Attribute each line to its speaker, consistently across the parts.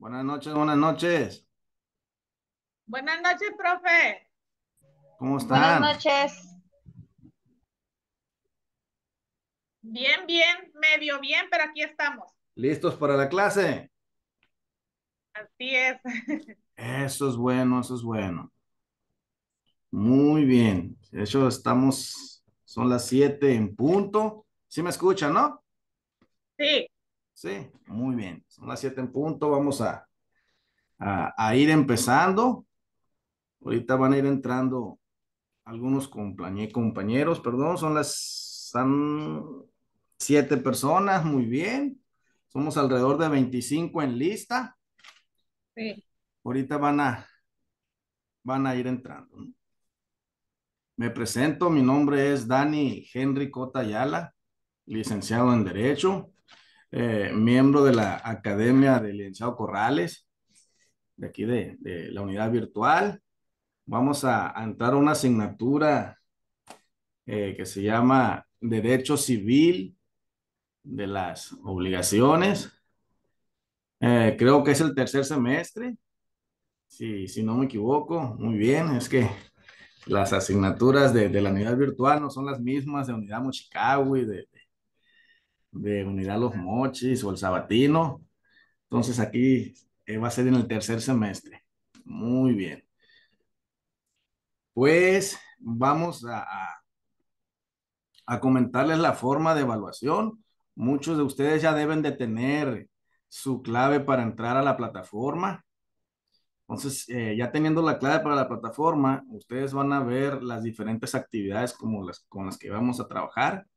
Speaker 1: Buenas noches, buenas noches.
Speaker 2: Buenas noches, profe.
Speaker 1: ¿Cómo
Speaker 3: Buenas
Speaker 1: están?
Speaker 3: noches.
Speaker 2: Bien, bien, medio bien, pero aquí estamos.
Speaker 1: ¿Listos para la clase?
Speaker 2: Así es.
Speaker 1: Eso es bueno, eso es bueno. Muy bien. De hecho, son las 7 en punto. ¿Sí me escuchan, no?
Speaker 2: Sí,
Speaker 1: Sí, muy bien. Son las 7 en punto. Vamos a ir empezando. Ahorita van a ir entrando algunos compañeros, perdón. Son 7 personas, muy bien. Somos alrededor de 25 en lista.
Speaker 2: sí.
Speaker 1: Ahorita van a ir entrando, ¿no? Me presento, mi nombre es Dani Henry Cota Ayala, licenciado en Derecho, miembro de la Academia de Licenciado Corrales, de aquí de la unidad virtual. Vamos a entrar a una asignatura que se llama Derecho Civil de las Obligaciones. Creo que es el tercer semestre, si no me equivoco. Muy bien, es que las asignaturas de la unidad virtual no son las mismas de unidad Mochicawi, de unidad Los Mochis o el Sabatino. Entonces aquí va a ser en el tercer semestre. Muy bien. Pues vamos a comentarles la forma de evaluación. Muchos de ustedes ya deben de tener su clave para entrar a la plataforma. Entonces, ya teniendo la clave para la plataforma, ustedes van a ver las diferentes actividades con las que vamos a trabajar.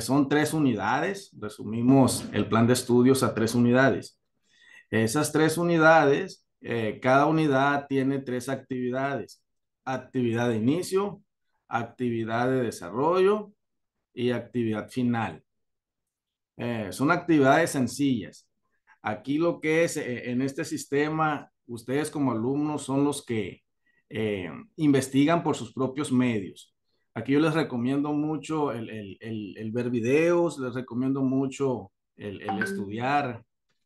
Speaker 1: Son 3 unidades, resumimos el plan de estudios a 3 unidades. Esas 3 unidades, cada unidad tiene 3 actividades. Actividad de inicio, actividad de desarrollo y actividad final. Son actividades sencillas. Aquí lo que es en este sistema, ustedes como alumnos son los que investigan por sus propios medios. Aquí yo les recomiendo mucho el ver videos, les recomiendo mucho el estudiar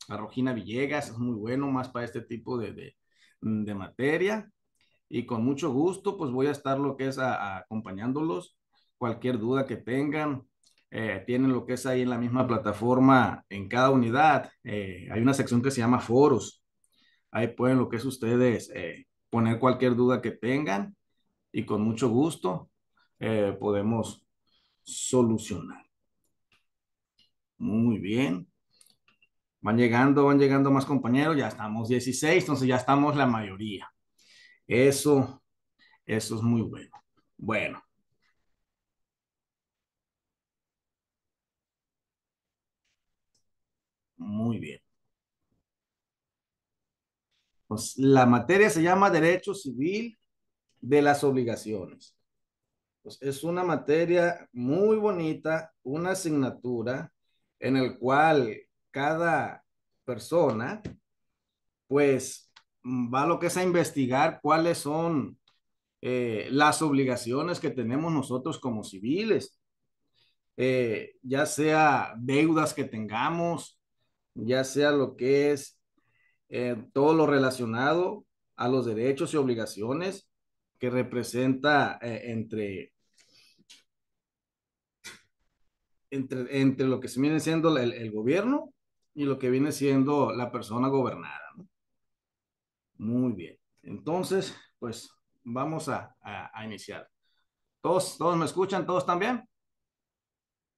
Speaker 1: a Rogina Villegas, es muy bueno más para este tipo de materia. Y con mucho gusto, pues voy a estar lo que es acompañándolos. Cualquier duda que tengan, tienen lo que es ahí en la misma plataforma en cada unidad. Hay una sección que se llama foros. Ahí pueden lo que es ustedes poner cualquier duda que tengan y con mucho gusto podemos solucionar. Muy bien. Van llegando más compañeros. Ya estamos 16, entonces ya estamos la mayoría. Eso, eso es muy bueno. Bueno. Muy bien. Pues la materia se llama Derecho Civil de las Obligaciones. Pues es una materia muy bonita, una asignatura en el cual cada persona, pues, va lo que es a investigar cuáles son las obligaciones que tenemos nosotros como civiles, ya sea deudas que tengamos, ya sea lo que es todo lo relacionado a los derechos y obligaciones que representa entre lo que se viene siendo el gobierno y lo que viene siendo la persona gobernada, ¿no? Muy bien. Entonces, pues vamos a iniciar. ¿Todos me escuchan? ¿Todos están bien?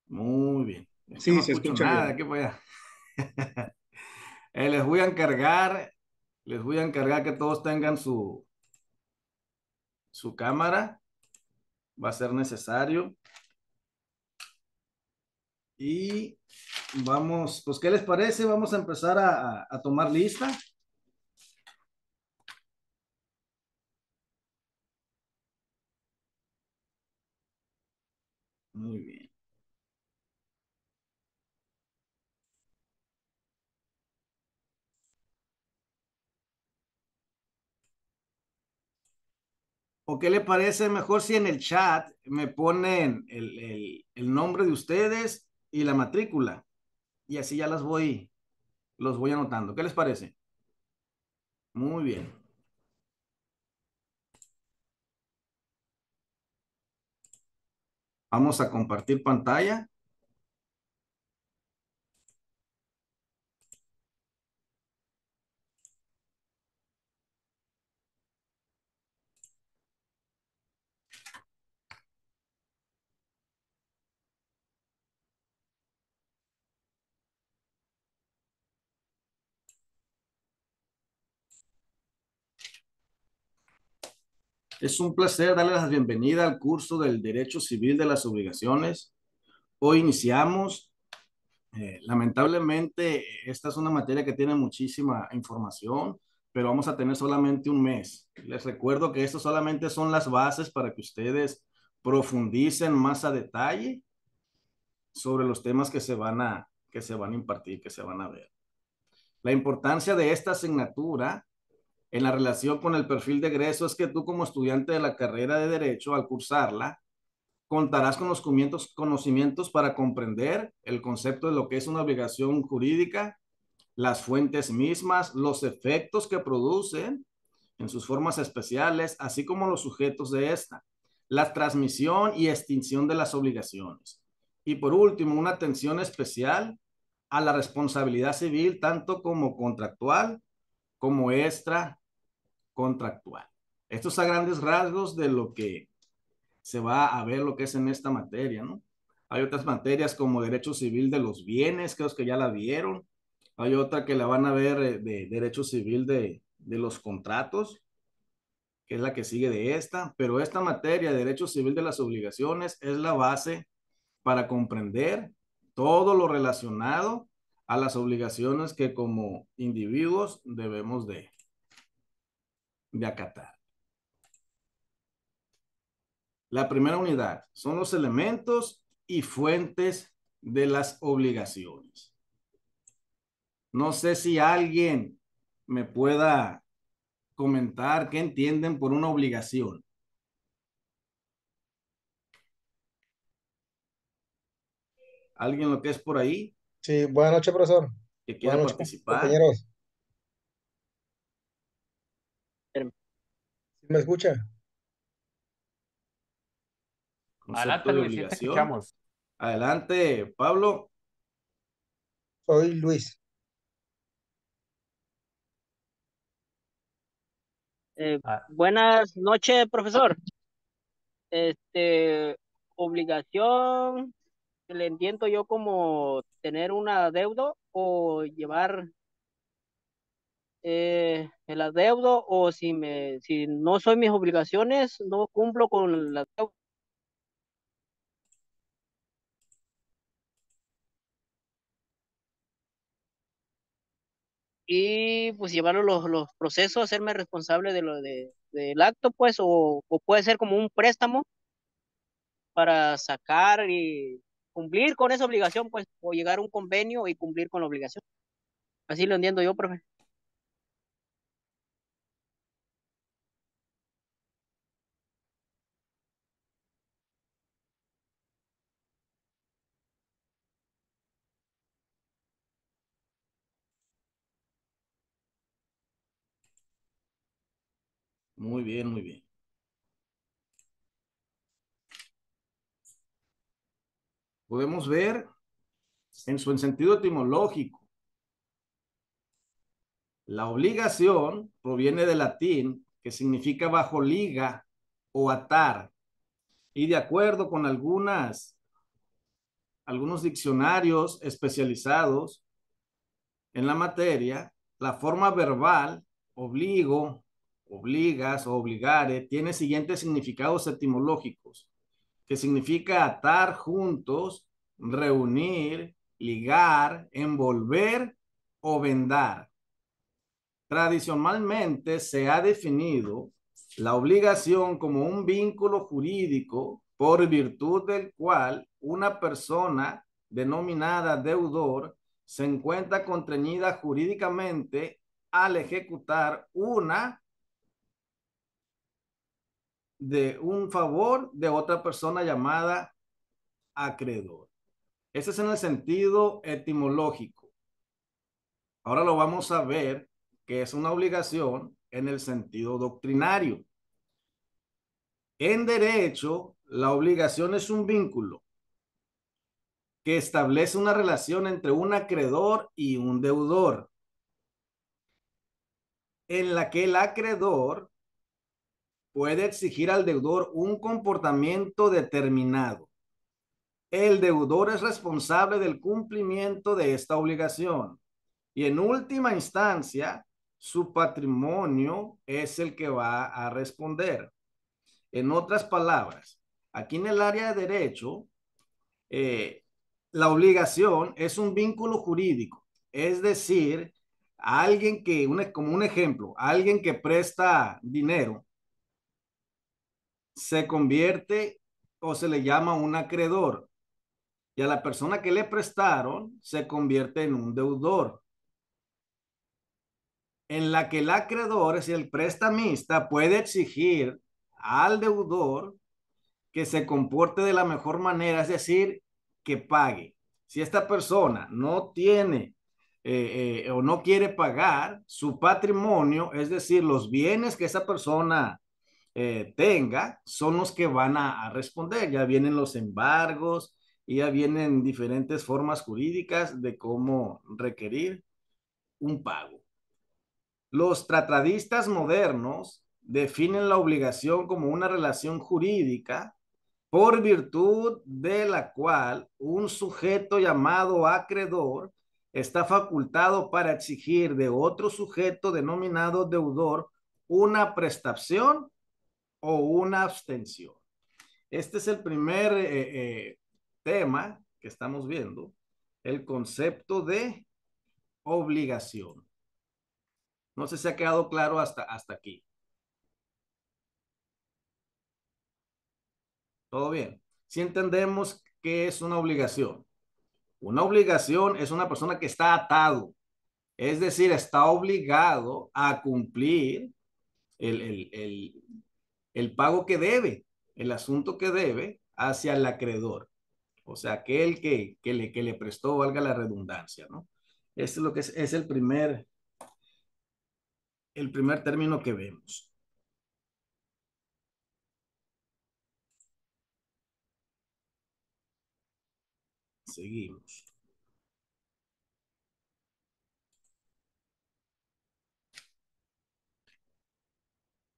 Speaker 1: Muy bien. Es que no
Speaker 4: Sí, se
Speaker 1: escucho
Speaker 4: escucha
Speaker 1: nada.
Speaker 4: bien.
Speaker 1: ¿Qué voy a? Les voy a encargar, les voy a encargar que todos tengan su cámara. Va a ser necesario. Y vamos, pues, ¿qué les parece? Vamos a empezar a tomar lista. Muy bien. ¿O qué le parece mejor si en el chat me ponen el nombre de ustedes y la matrícula? Y así ya los voy anotando. ¿Qué les parece? Muy bien. Vamos a compartir pantalla. Es un placer darles la bienvenida al curso del Derecho Civil de las Obligaciones. Hoy iniciamos. Lamentablemente, esta es una materia que tiene muchísima información, pero vamos a tener solamente un mes. Les recuerdo que esto solamente son las bases para que ustedes profundicen más a detalle sobre los temas que se van a impartir, que se van a ver. La importancia de esta asignatura en la relación con el perfil de egreso es que tú como estudiante de la carrera de Derecho, al cursarla, contarás con los conocimientos para comprender el concepto de lo que es una obligación jurídica, las fuentes mismas, los efectos que producen en sus formas especiales, así como los sujetos de esta, la transmisión y extinción de las obligaciones. Y por último, una atención especial a la responsabilidad civil, tanto como contractual como extracontractual. Estos a grandes rasgos de lo que se va a ver lo que es en esta materia, ¿no? Hay otras materias como derecho civil de los bienes, creo que ya la vieron. Hay otra que la van a ver de derecho civil de los contratos, que es la que sigue de esta, pero esta materia de derecho civil de las obligaciones es la base para comprender todo lo relacionado a las obligaciones que como individuos debemos de acatar. La primera unidad son los elementos y fuentes de las obligaciones. No sé si alguien me pueda comentar qué entienden por una obligación. ¿Alguien lo que es por ahí
Speaker 3: Sí, buenas noches, profesor.
Speaker 1: que quiera
Speaker 3: Buenas noches,
Speaker 1: participar?
Speaker 3: compañeros. ¿Sí me escucha?
Speaker 1: Concepto
Speaker 4: Adelante,
Speaker 1: de
Speaker 4: Luis, sí te
Speaker 1: obligación.
Speaker 4: escuchamos.
Speaker 1: Adelante, Pablo.
Speaker 3: Soy Luis.
Speaker 4: Ah,
Speaker 5: Buenas noches, profesor. Este, obligación, le entiendo yo como tener una deuda o llevar el adeudo o si no soy mis obligaciones, no cumplo con la deuda y pues llevar los procesos, hacerme responsable de del acto, pues, o puede ser como un préstamo para sacar y cumplir con esa obligación, pues, o llegar a un convenio y cumplir con la obligación. Así lo entiendo yo, profe.
Speaker 1: Muy bien, muy bien. Podemos ver en su sentido etimológico. La obligación proviene del latín que significa bajo liga o atar. Y de acuerdo con algunos diccionarios especializados en la materia, la forma verbal, obligo, obligas o obligare, tiene siguientes significados etimológicos, que significa atar juntos, reunir, ligar, envolver o vendar. Tradicionalmente se ha definido la obligación como un vínculo jurídico por virtud del cual una persona denominada deudor se encuentra contrañida jurídicamente al ejecutar de un favor de otra persona llamada acreedor. Ese es en el sentido etimológico. Ahora lo vamos a ver que es una obligación en el sentido doctrinario. En derecho, la obligación es un vínculo que establece una relación entre un acreedor y un deudor, en la que el acreedor puede exigir al deudor un comportamiento determinado. El deudor es responsable del cumplimiento de esta obligación y en última instancia, su patrimonio es el que va a responder. En otras palabras, aquí en el área de derecho, la obligación es un vínculo jurídico, es decir, alguien que, como un ejemplo, alguien que presta dinero se convierte o se le llama un acreedor y a la persona que le prestaron se convierte en un deudor, en la que el acreedor, es el prestamista, puede exigir al deudor que se comporte de la mejor manera, es decir, que pague. Si esta persona no tiene o no quiere pagar su patrimonio, es decir, los bienes que esa persona tenga, son los que van a responder. Ya vienen los embargos y ya vienen diferentes formas jurídicas de cómo requerir un pago. Los tratadistas modernos definen la obligación como una relación jurídica por virtud de la cual un sujeto llamado acreedor está facultado para exigir de otro sujeto denominado deudor una prestación o una abstención. Este es el primer tema que estamos viendo, el concepto de obligación. No sé si ha quedado claro hasta aquí. ¿Todo bien? Si entendemos qué es una obligación. Una obligación es una persona que está atado, es decir, está obligado a cumplir el, el, el, el pago que debe, el asunto que debe hacia el acreedor. O sea, aquel que le prestó, valga la redundancia, ¿no? Este es lo que es el primer término que vemos. Seguimos.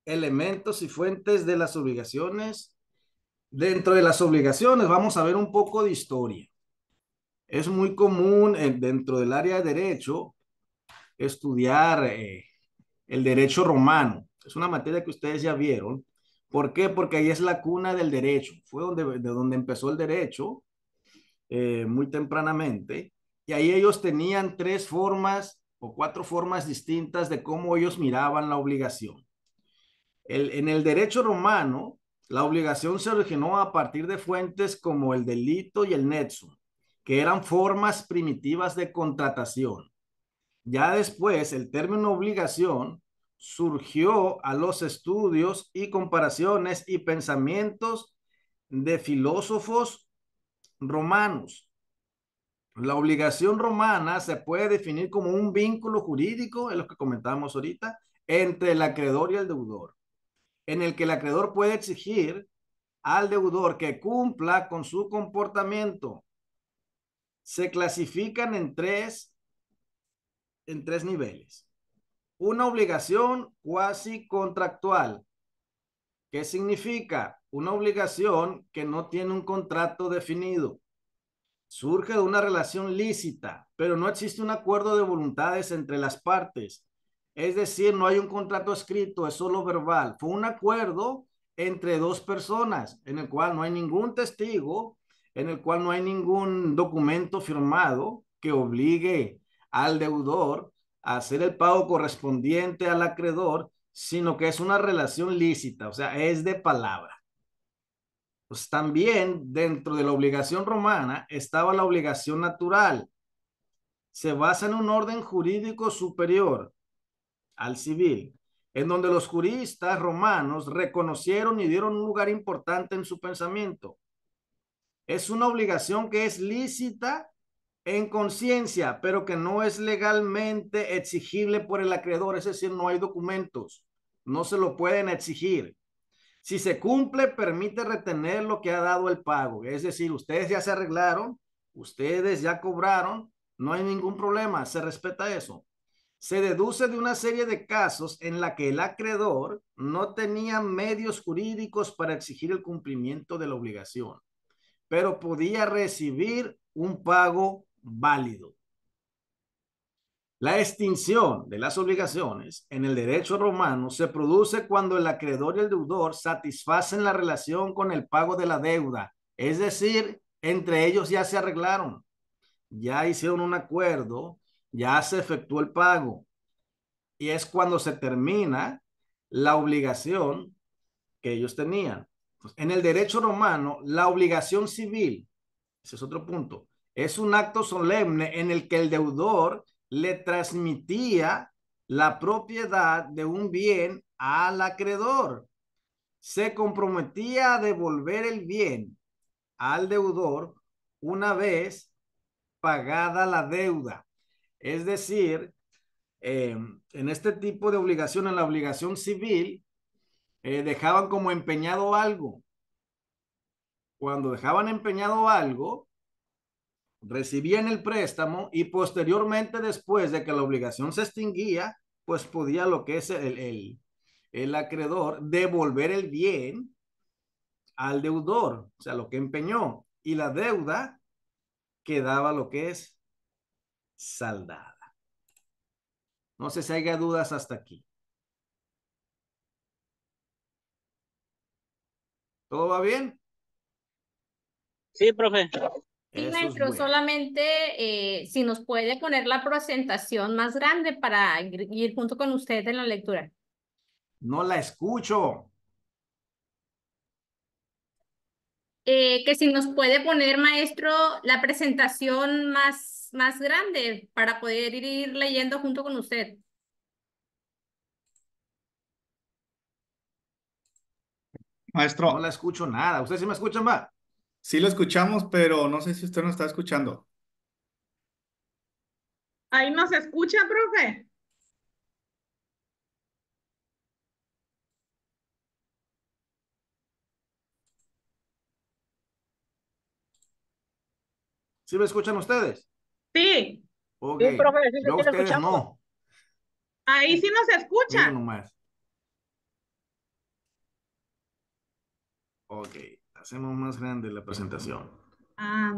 Speaker 1: Elementos y fuentes de las obligaciones. Dentro de las obligaciones vamos a ver un poco de historia. Es muy común dentro del área de derecho estudiar el derecho romano. Es una materia que ustedes ya vieron. ¿Por qué? Porque ahí es la cuna del derecho. Fue de donde empezó el derecho muy tempranamente. Y ahí ellos tenían 3 formas o 4 formas distintas de cómo ellos miraban la obligación. En el derecho romano, la obligación se originó a partir de fuentes como el delito y el nexo, que eran formas primitivas de contratación. Ya después, el término obligación surgió a los estudios y comparaciones y pensamientos de filósofos romanos. La obligación romana se puede definir como un vínculo jurídico, es lo que comentábamos ahorita, entre el acreedor y el deudor, en el que el acreedor puede exigir al deudor que cumpla con su comportamiento. Se clasifican en tres niveles. Una obligación cuasi contractual. ¿Qué significa? Una obligación que no tiene un contrato definido. Surge de una relación lícita, pero no existe un acuerdo de voluntades entre las partes. Es decir, no hay un contrato escrito, es solo verbal. Fue un acuerdo entre 2 personas en el cual no hay ningún testigo, en el cual no hay ningún documento firmado que obligue al deudor a hacer el pago correspondiente al acreedor, sino que es una relación lícita, o sea, es de palabra. Pues también dentro de la obligación romana estaba la obligación natural. Se basa en un orden jurídico superior al civil, en donde los juristas romanos reconocieron y dieron un lugar importante en su pensamiento. Es una obligación que es lícita en conciencia, pero que no es legalmente exigible por el acreedor, es decir, no hay documentos, no se lo pueden exigir. Si se cumple, permite retener lo que ha dado el pago, es decir, ustedes ya se arreglaron, ustedes ya cobraron, no hay ningún problema, se respeta eso. Se deduce de una serie de casos en la que el acreedor no tenía medios jurídicos para exigir el cumplimiento de la obligación, pero podía recibir un pago válido. La extinción de las obligaciones en el derecho romano se produce cuando el acreedor y el deudor satisfacen la relación con el pago de la deuda, es decir, entre ellos ya se arreglaron, ya hicieron un acuerdo, ya se efectuó el pago y es cuando se termina la obligación que ellos tenían. Pues en el derecho romano, la obligación civil, ese es otro punto, es un acto solemne en el que el deudor le transmitía la propiedad de un bien al acreedor. Se comprometía a devolver el bien al deudor una vez pagada la deuda. Es decir, en este tipo de obligación, en la obligación civil, dejaban como empeñado algo. Cuando dejaban empeñado algo, recibían el préstamo y posteriormente, después de que la obligación se extinguía, pues podía lo que es el acreedor devolver el bien al deudor, o sea, lo que empeñó, y la deuda quedaba lo que es saldada. No sé si haya dudas hasta aquí. ¿Todo va bien?
Speaker 5: Sí, profe.
Speaker 6: Sí,
Speaker 1: Eso es
Speaker 6: maestro,
Speaker 1: bueno.
Speaker 6: solamente si nos puede poner la presentación más grande para ir junto con usted en la lectura.
Speaker 1: No la escucho.
Speaker 6: Que si nos puede poner, maestro, la presentación más grande para poder ir leyendo junto con usted.
Speaker 1: No
Speaker 7: Maestro,
Speaker 1: la escucho nada. ¿Ustedes sí me escuchan, va?
Speaker 7: sí lo escuchamos, pero no sé si usted nos está escuchando.
Speaker 2: Ahí nos escucha, profe.
Speaker 1: ¿Sí me escuchan ustedes?
Speaker 2: Sí,
Speaker 1: Ok.
Speaker 5: Sí, profe, sí,
Speaker 1: Yo a
Speaker 5: sí lo
Speaker 1: ustedes
Speaker 5: escuchamos.
Speaker 1: no.
Speaker 2: ahí sí nos
Speaker 1: Miren
Speaker 2: escucha.
Speaker 1: nomás. Ok. Hacemos más grande la presentación.
Speaker 2: Ah,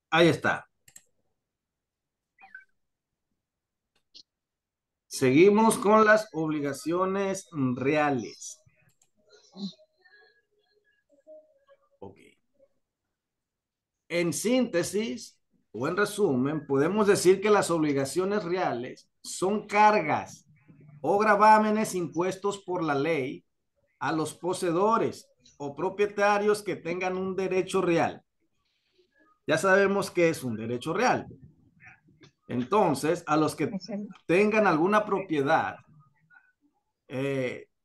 Speaker 1: Ahí está. Seguimos con las obligaciones reales. Ok. En síntesis o en resumen, podemos decir que las obligaciones reales son cargas o gravámenes impuestos por la ley a los poseedores o propietarios que tengan un derecho real. Ya sabemos que es un derecho real. Entonces, a los que tengan alguna propiedad,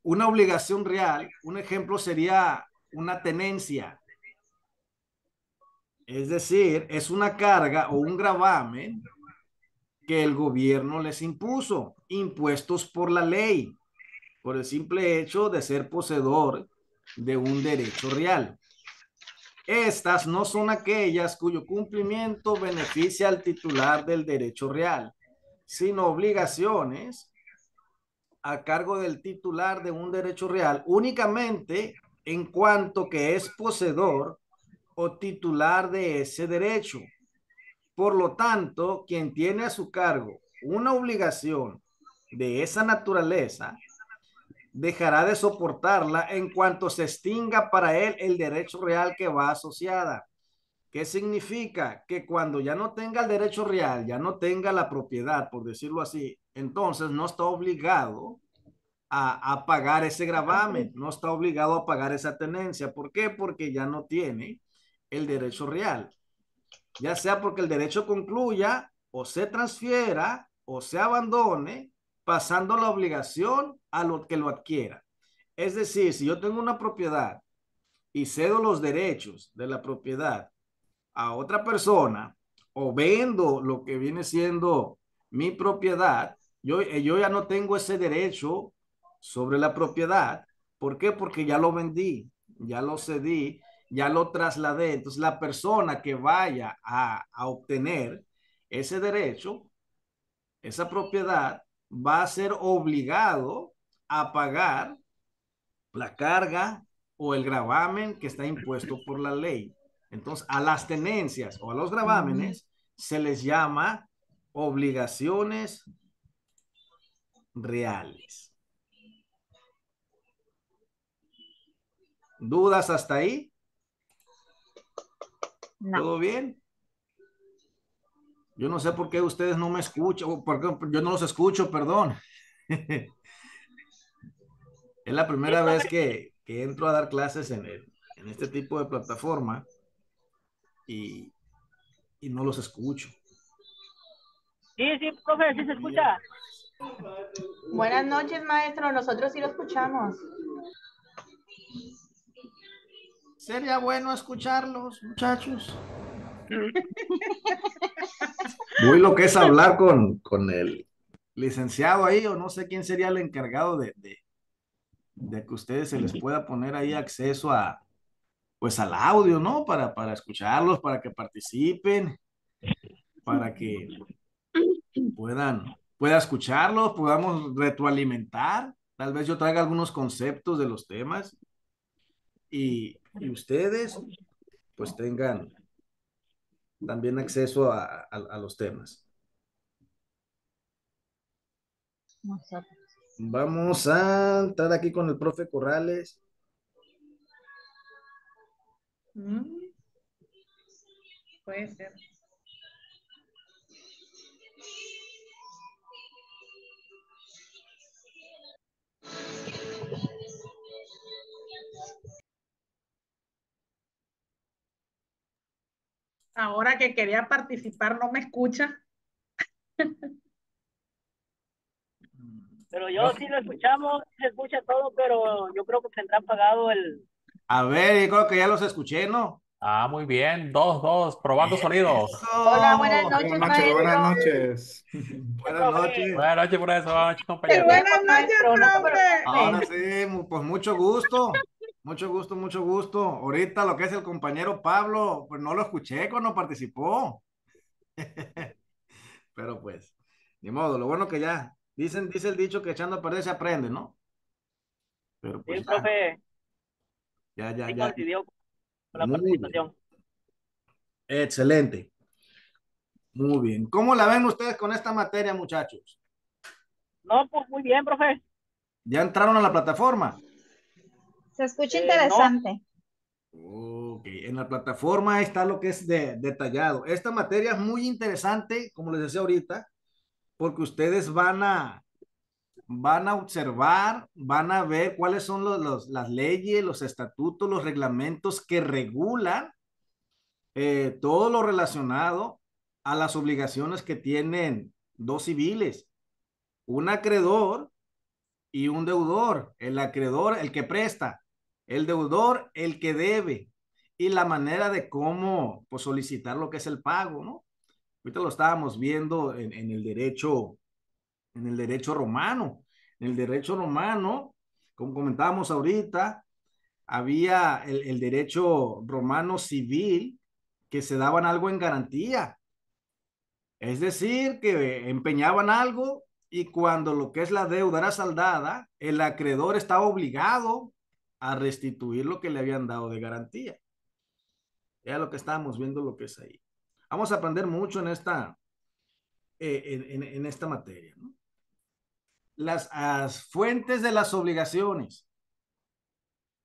Speaker 1: una obligación real, un ejemplo sería una tenencia. Es decir, es una carga o un gravamen que el gobierno les impuso, impuestos por la ley, por el simple hecho de ser poseedor de un derecho real. Estas no son aquellas cuyo cumplimiento beneficia al titular del derecho real, sino obligaciones a cargo del titular de un derecho real únicamente en cuanto que es poseedor o titular de ese derecho. Por lo tanto, quien tiene a su cargo una obligación de esa naturaleza dejará de soportarla en cuanto se extinga para él el derecho real que va asociada. ¿Qué significa? Que cuando ya no tenga el derecho real, ya no tenga la propiedad, por decirlo así, entonces no está obligado a pagar ese gravamen, no está obligado a pagar esa tenencia. ¿Por qué? Porque ya no tiene el derecho real. ya sea porque el derecho concluya o se transfiera o se abandone, pasando la obligación a lo que lo adquiera. Es decir, si yo tengo una propiedad y cedo los derechos de la propiedad a otra persona o vendo lo que viene siendo mi propiedad, yo ya no tengo ese derecho sobre la propiedad. ¿Por qué? Porque ya lo vendí, ya lo cedí, ya lo trasladé. Entonces la persona que vaya a obtener ese derecho, esa propiedad, va a ser obligado a pagar la carga o el gravamen que está impuesto por la ley. Entonces, a las tenencias o a los gravámenes se les llama obligaciones reales. ¿Dudas hasta ahí?
Speaker 8: No.
Speaker 1: ¿Todo bien? Yo no sé por qué ustedes no me escuchan, o por qué yo no los escucho, perdón. Es la primera vez que entro a dar clases en este tipo de plataforma y no los escucho.
Speaker 5: Sí, profe, sí se escucha.
Speaker 2: Buenas noches, maestro. Nosotros sí lo escuchamos.
Speaker 1: Sería bueno escucharlos, muchachos. Muy lo que es hablar con el licenciado ahí, o no sé quién sería el encargado de que ustedes se les pueda poner ahí acceso pues al audio, ¿no? Para escucharlos, para que participen, para que pueda escucharlos, podamos retroalimentar. Tal vez yo traiga algunos conceptos de los temas y ustedes pues tengan también acceso a los temas. Vamos a entrar aquí con el profe Corrales.
Speaker 2: Puede ser. Ahora que quería participar, no me escucha.
Speaker 5: Pero yo sí lo escuchamos, se escucha todo, pero yo creo que tendrá apagado el...
Speaker 1: A ver, yo creo que ya los escuché, ¿no?
Speaker 4: Ah, muy bien. 2, probando sonido.
Speaker 1: Eso.
Speaker 2: Hola, buenas noches,
Speaker 7: Buenas noches, buenas
Speaker 2: maestro.
Speaker 7: noches.
Speaker 1: Buenas noches.
Speaker 4: Buenas noches, profesor. Buenas noches, compañero.
Speaker 2: Buenas noches,
Speaker 5: Maestro, no se
Speaker 2: profe.
Speaker 1: Ahora sí, pues mucho gusto. Mucho gusto, mucho gusto. Ahorita lo que es el compañero Pablo, pues no lo escuché cuando participó. Pero pues, ni modo, lo bueno que ya, dice el dicho que echando a perder se aprende, ¿no? Pero pues
Speaker 5: Sí, profe, sí
Speaker 1: ya.
Speaker 5: coincidió con la
Speaker 1: Muy bien.
Speaker 5: participación.
Speaker 1: Excelente. Muy bien. ¿Cómo la ven ustedes con esta materia, muchachos?
Speaker 5: No, pues muy bien, profe.
Speaker 1: ¿Ya entraron a la plataforma?
Speaker 8: Se escucha
Speaker 5: No.
Speaker 8: interesante.
Speaker 1: Ok, en la plataforma está lo que es detallado. Esta materia es muy interesante, como les decía ahorita, porque ustedes van a observar, van a ver cuáles son las leyes, los estatutos, los reglamentos que regulan todo lo relacionado a las obligaciones que tienen dos civiles, un acreedor y un deudor. El acreedor, el que presta, el deudor, el que debe, y la manera de cómo pues, solicitar lo que es el pago, ¿no? Ahorita lo estábamos viendo en el derecho romano. En el derecho romano, como comentábamos ahorita, había el derecho romano civil que se daban algo en garantía. Es decir, que empeñaban algo y cuando lo que es la deuda era saldada, el acreedor estaba obligado a restituir lo que le habían dado de garantía. Era lo que estábamos viendo, lo que es ahí. Vamos a aprender mucho en esta materia, ¿no? Las fuentes de las obligaciones.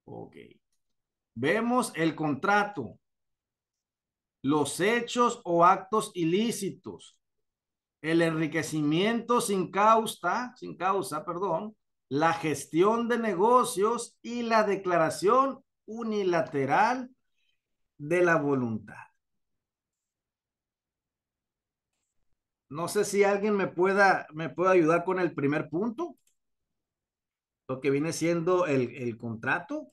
Speaker 1: Ok. Vemos el contrato, los hechos o actos ilícitos, el enriquecimiento sin causa, perdón, la gestión de negocios y la declaración unilateral de la voluntad. No sé si alguien me pueda ayudar con el primer punto, lo que viene siendo el contrato.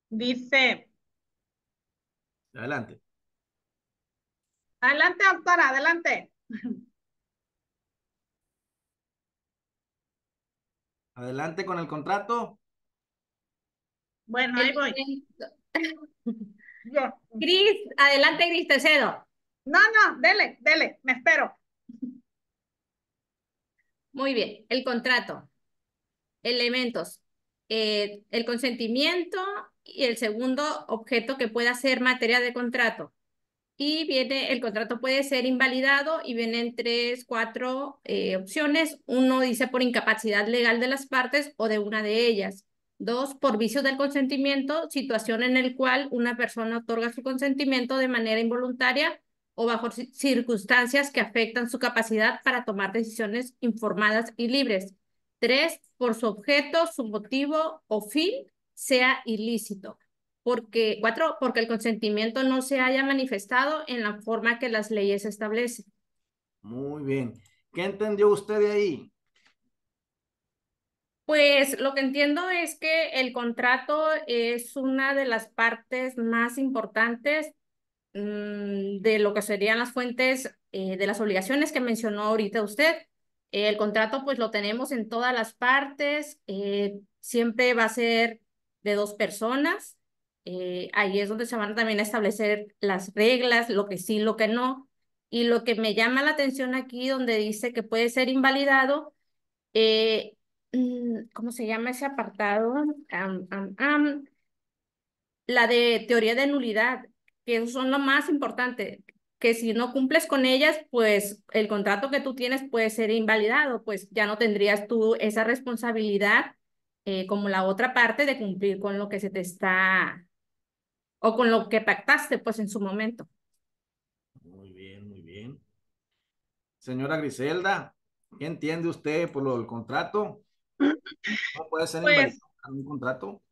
Speaker 2: Dice,
Speaker 1: Adelante.
Speaker 2: adelante, doctora, adelante.
Speaker 1: Adelante con el contrato.
Speaker 2: Bueno, ahí voy.
Speaker 6: Elemento.
Speaker 2: Yo.
Speaker 6: Cris, adelante, Cris, te cedo.
Speaker 2: No, no, dele, dele, me espero.
Speaker 6: Muy bien, el contrato. Elementos. El consentimiento y el segundo objeto que pueda ser materia de contrato. Y viene, el contrato puede ser invalidado y vienen tres, cuatro opciones. Uno dice por incapacidad legal de las partes o de una de ellas. Dos, por vicio del consentimiento, situación en el cual una persona otorga su consentimiento de manera involuntaria o bajo circunstancias que afectan su capacidad para tomar decisiones informadas y libres. Tres, por su objeto, su motivo o fin sea ilícito. Cuatro, porque el consentimiento no se haya manifestado en la forma que las leyes establecen.
Speaker 1: Muy bien. ¿Qué entendió usted de ahí?
Speaker 6: Pues lo que entiendo es que el contrato es una de las partes más importantes de lo que serían las fuentes de las obligaciones que mencionó ahorita usted. El contrato pues lo tenemos en todas las partes, siempre va a ser de dos personas. Ahí es donde se van también a establecer las reglas, lo que sí, lo que no. Y lo que me llama la atención aquí, donde dice que puede ser invalidado, ¿cómo se llama ese apartado? La de teoría de nulidad, que esos son lo más importante, que si no cumples con ellas, pues el contrato que tú tienes puede ser invalidado, pues ya no tendrías tú esa responsabilidad como la otra parte de cumplir con lo que se te está o con lo que pactaste pues en su momento.
Speaker 1: Muy bien, muy bien. Señora Griselda, ¿qué entiende usted por lo del contrato? ¿Cómo puede ser invalidado
Speaker 2: Pues
Speaker 1: un contrato?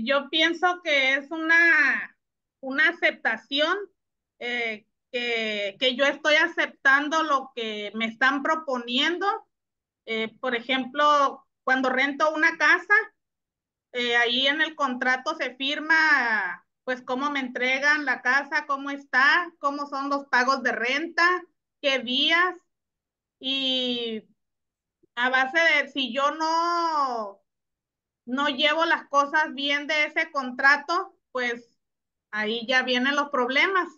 Speaker 2: yo pienso que es una aceptación, que yo estoy aceptando lo que me están proponiendo. Por ejemplo, cuando rento una casa, ahí en el contrato se firma pues cómo me entregan la casa, cómo está, cómo son los pagos de renta, qué días, y a base de si yo no llevo las cosas bien de ese contrato, pues ahí ya vienen los problemas.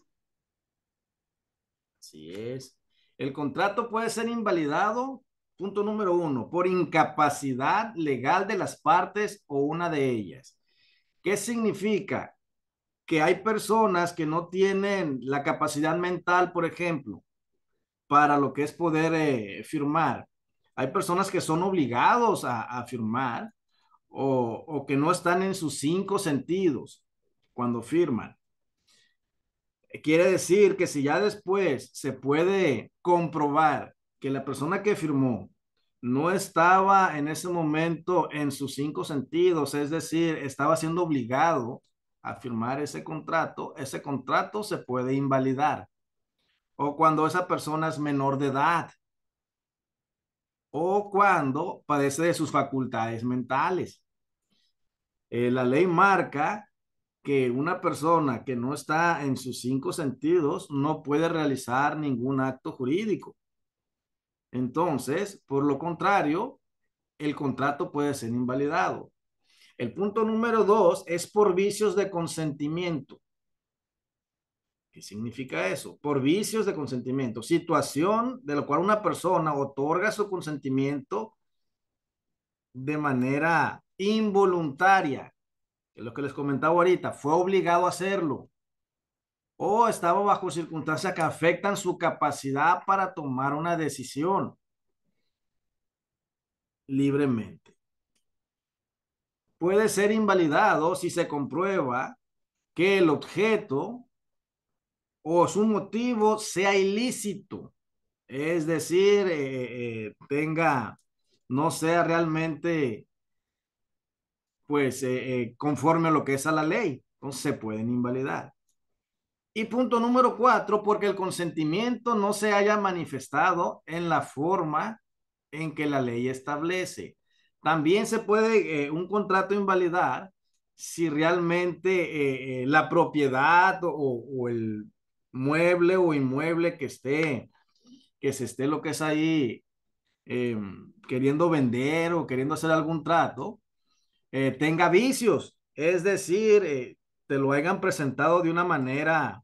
Speaker 1: Así es. El contrato puede ser invalidado, punto número uno, por incapacidad legal de las partes o una de ellas. ¿Qué significa? Que hay personas que no tienen la capacidad mental, por ejemplo, para lo que es poder firmar. Hay personas que son obligados a firmar o que no están en sus cinco sentidos cuando firman. Quiere decir que si ya después se puede comprobar que la persona que firmó no estaba en ese momento en sus cinco sentidos, es decir, estaba siendo obligado a firmar ese contrato se puede invalidar. O cuando esa persona es menor de edad, o cuando padece de sus facultades mentales. La ley marca que una persona que no está en sus cinco sentidos no puede realizar ningún acto jurídico. Entonces, por lo contrario, el contrato puede ser invalidado. El punto número dos es por vicios de consentimiento. ¿Qué significa eso? Por vicios de consentimiento. Situación de la cual una persona otorga su consentimiento de manera involuntaria. Es lo que les comentaba ahorita. Fue obligado a hacerlo. O estaba bajo circunstancias que afectan su capacidad para tomar una decisión libremente. Puede ser invalidado si se comprueba que el objeto o su motivo sea ilícito, es decir, no sea realmente, pues, conforme a lo que es a la ley, entonces se pueden invalidar. Y punto número 4, porque el consentimiento no se haya manifestado en la forma en que la ley establece. También se puede un contrato invalidar si realmente la propiedad o el mueble o inmueble que se esté lo que es ahí queriendo vender o queriendo hacer algún trato, tenga vicios, es decir, te lo hayan presentado de una manera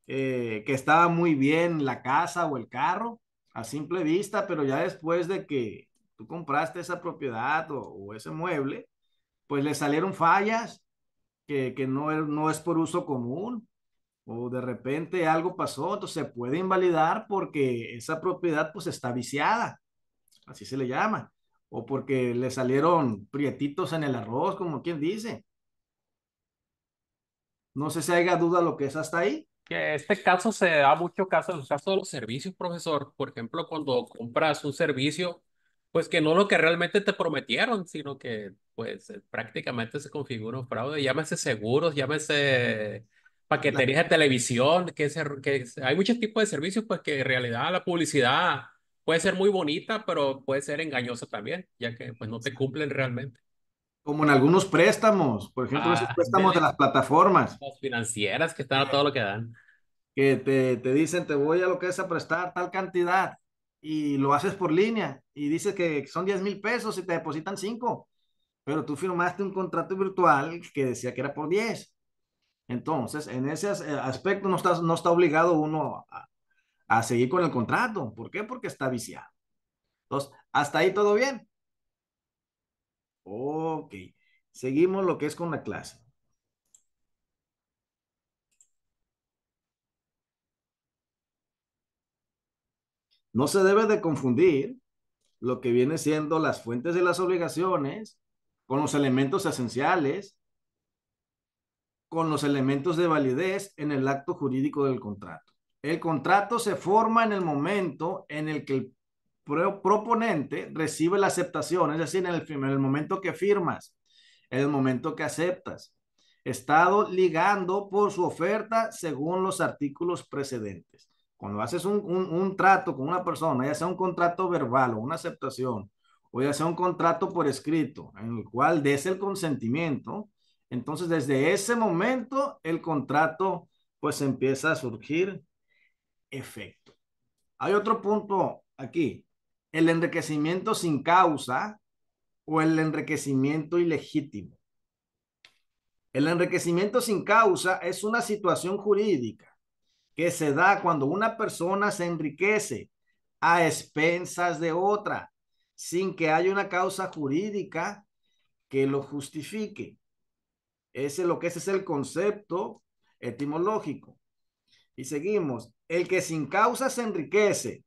Speaker 1: que estaba muy bien la casa o el carro a simple vista, pero ya después de que tú compraste esa propiedad o ese mueble, pues le salieron fallas que no es por uso común o de repente algo pasó, entonces se puede invalidar porque esa propiedad pues está viciada, así se le llama, o porque le salieron prietitos en el arroz, como quien dice. No sé si haya duda lo que es hasta ahí.
Speaker 4: Que este caso se da mucho caso en el caso de los servicios, profesor. Por ejemplo, cuando compras un servicio, pues que no lo que realmente te prometieron, sino que pues prácticamente se configura un fraude. Llámese seguros, llámese
Speaker 1: La-
Speaker 4: paquetería de televisión, hay muchos tipos de servicios, pues que en realidad la publicidad puede ser muy bonita, pero puede ser engañosa también, ya que pues no te cumplen realmente.
Speaker 1: Como en algunos préstamos, por ejemplo, esos
Speaker 4: Ah,
Speaker 1: préstamos de las plataformas,
Speaker 4: las financieras que están a todo lo que dan.
Speaker 1: que te dicen, te voy a lo que es a prestar tal cantidad y lo haces por línea y dices que son 10,000 pesos y te depositan 5, pero tú firmaste un contrato virtual que decía que era por 10. Entonces, en ese aspecto no está obligado uno a seguir con el contrato. ¿Por qué? Porque está viciado. Entonces, hasta ahí todo bien. Ok, seguimos lo que es con la clase. No se debe de confundir lo que viene siendo las fuentes de las obligaciones con los elementos esenciales, con los elementos de validez en el acto jurídico del contrato. El contrato se forma en el momento en el que el proponente recibe la aceptación, es decir, en el momento que firmas, en el momento que aceptas. Estado ligando por su oferta según los artículos precedentes. Cuando haces un trato con una persona, ya sea un contrato verbal o una aceptación, o ya sea un contrato por escrito, en el cual des el consentimiento, entonces desde ese momento el contrato pues empieza a surgir efecto. Hay otro punto aquí, el enriquecimiento sin causa o el enriquecimiento ilegítimo. El enriquecimiento sin causa es una situación jurídica que se da cuando una persona se enriquece a expensas de otra, sin que haya una causa jurídica que lo justifique. Ese es el concepto etimológico. Y seguimos. El que sin causa se enriquece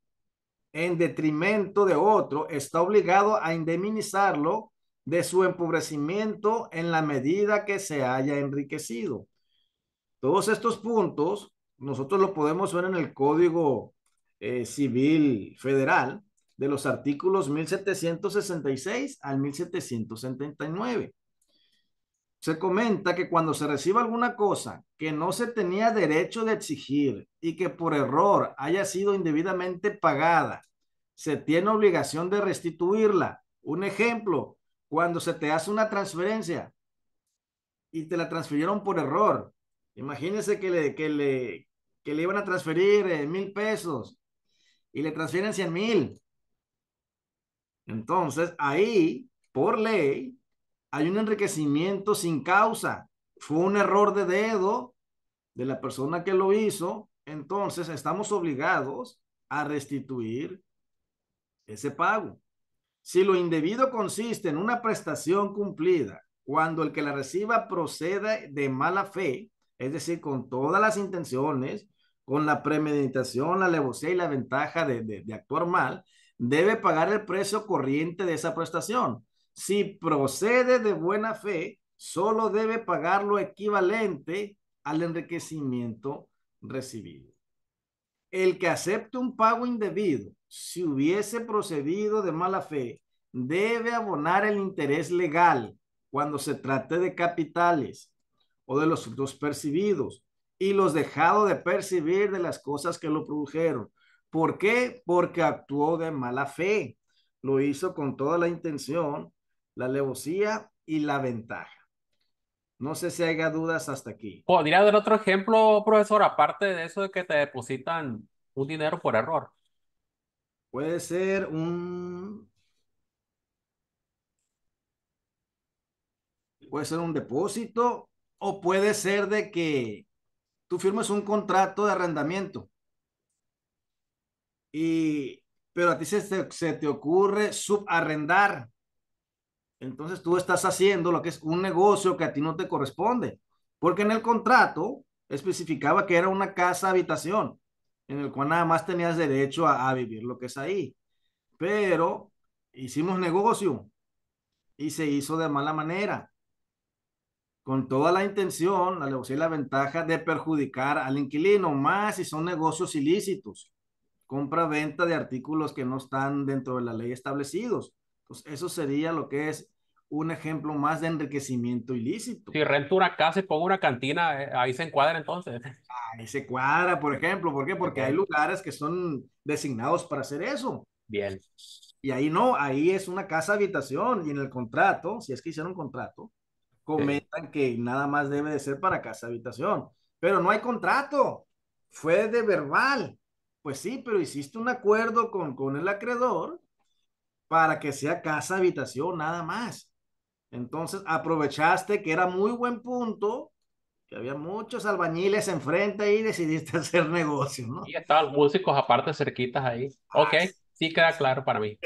Speaker 1: en detrimento de otro está obligado a indemnizarlo de su empobrecimiento en la medida que se haya enriquecido. Todos estos puntos nosotros lo podemos ver en el Código Civil Federal de los artículos 1766 al 1779. Se comenta que cuando se reciba alguna cosa que no se tenía derecho de exigir y que por error haya sido indebidamente pagada, se tiene obligación de restituirla. Un ejemplo, cuando se te hace una transferencia y te la transfirieron por error. Imagínese que le iban a transferir 1,000 pesos y le transfieren 100,000. Entonces, ahí, por ley, hay un enriquecimiento sin causa. Fue un error de dedo de la persona que lo hizo. Entonces, estamos obligados a restituir ese pago. Si lo indebido consiste en una prestación cumplida, cuando el que la reciba procede de mala fe, es decir, con todas las intenciones, con la premeditación, la alevosía y la ventaja de actuar mal, debe pagar el precio corriente de esa prestación. Si procede de buena fe, solo debe pagar lo equivalente al enriquecimiento recibido. El que acepte un pago indebido, si hubiese procedido de mala fe, debe abonar el interés legal cuando se trate de capitales o de los frutos percibidos y los dejado de percibir de las cosas que lo produjeron. ¿Por qué? Porque actuó de mala fe. Lo hizo con toda la intención, la alevosía y la ventaja. No sé si haya dudas hasta aquí.
Speaker 4: ¿Podría dar otro ejemplo, profesor, aparte de eso de que te depositan un dinero por error?
Speaker 1: Puede ser un depósito o puede ser de que tú firmes un contrato de arrendamiento y pero a ti se te ocurre subarrendar. Entonces tú estás haciendo lo que es un negocio que a ti no te corresponde, porque en el contrato especificaba que era una casa habitación, en el cual nada más tenías derecho a vivir lo que es ahí. Pero hicimos negocio y se hizo de mala manera, con toda la intención, la alevosía y la ventaja de perjudicar al inquilino, más si son negocios ilícitos, compra-venta de artículos que no están dentro de la ley establecidos. Pues eso sería lo que es un ejemplo más de enriquecimiento ilícito.
Speaker 4: Si rento una casa y pongo una cantina, ahí se encuadra entonces.
Speaker 1: Ahí se cuadra, por ejemplo. ¿Por qué? Porque hay
Speaker 4: Ok.
Speaker 1: lugares que son designados para hacer eso.
Speaker 4: Bien.
Speaker 1: Y ahí no, ahí es una casa habitación. Y en el contrato, si es que hicieron un contrato,
Speaker 4: Sí.
Speaker 1: comentan que nada más debe de ser para casa habitación. Pero no hay contrato. Fue de verbal. Pues sí, pero hiciste un acuerdo con el acreedor para que sea casa habitación nada más. Entonces aprovechaste que era muy buen punto, que había muchos albañiles enfrente y decidiste hacer negocio, ¿no?
Speaker 4: Y estaban los músicos aparte cerquitas ahí. Ok, sí queda claro para mí.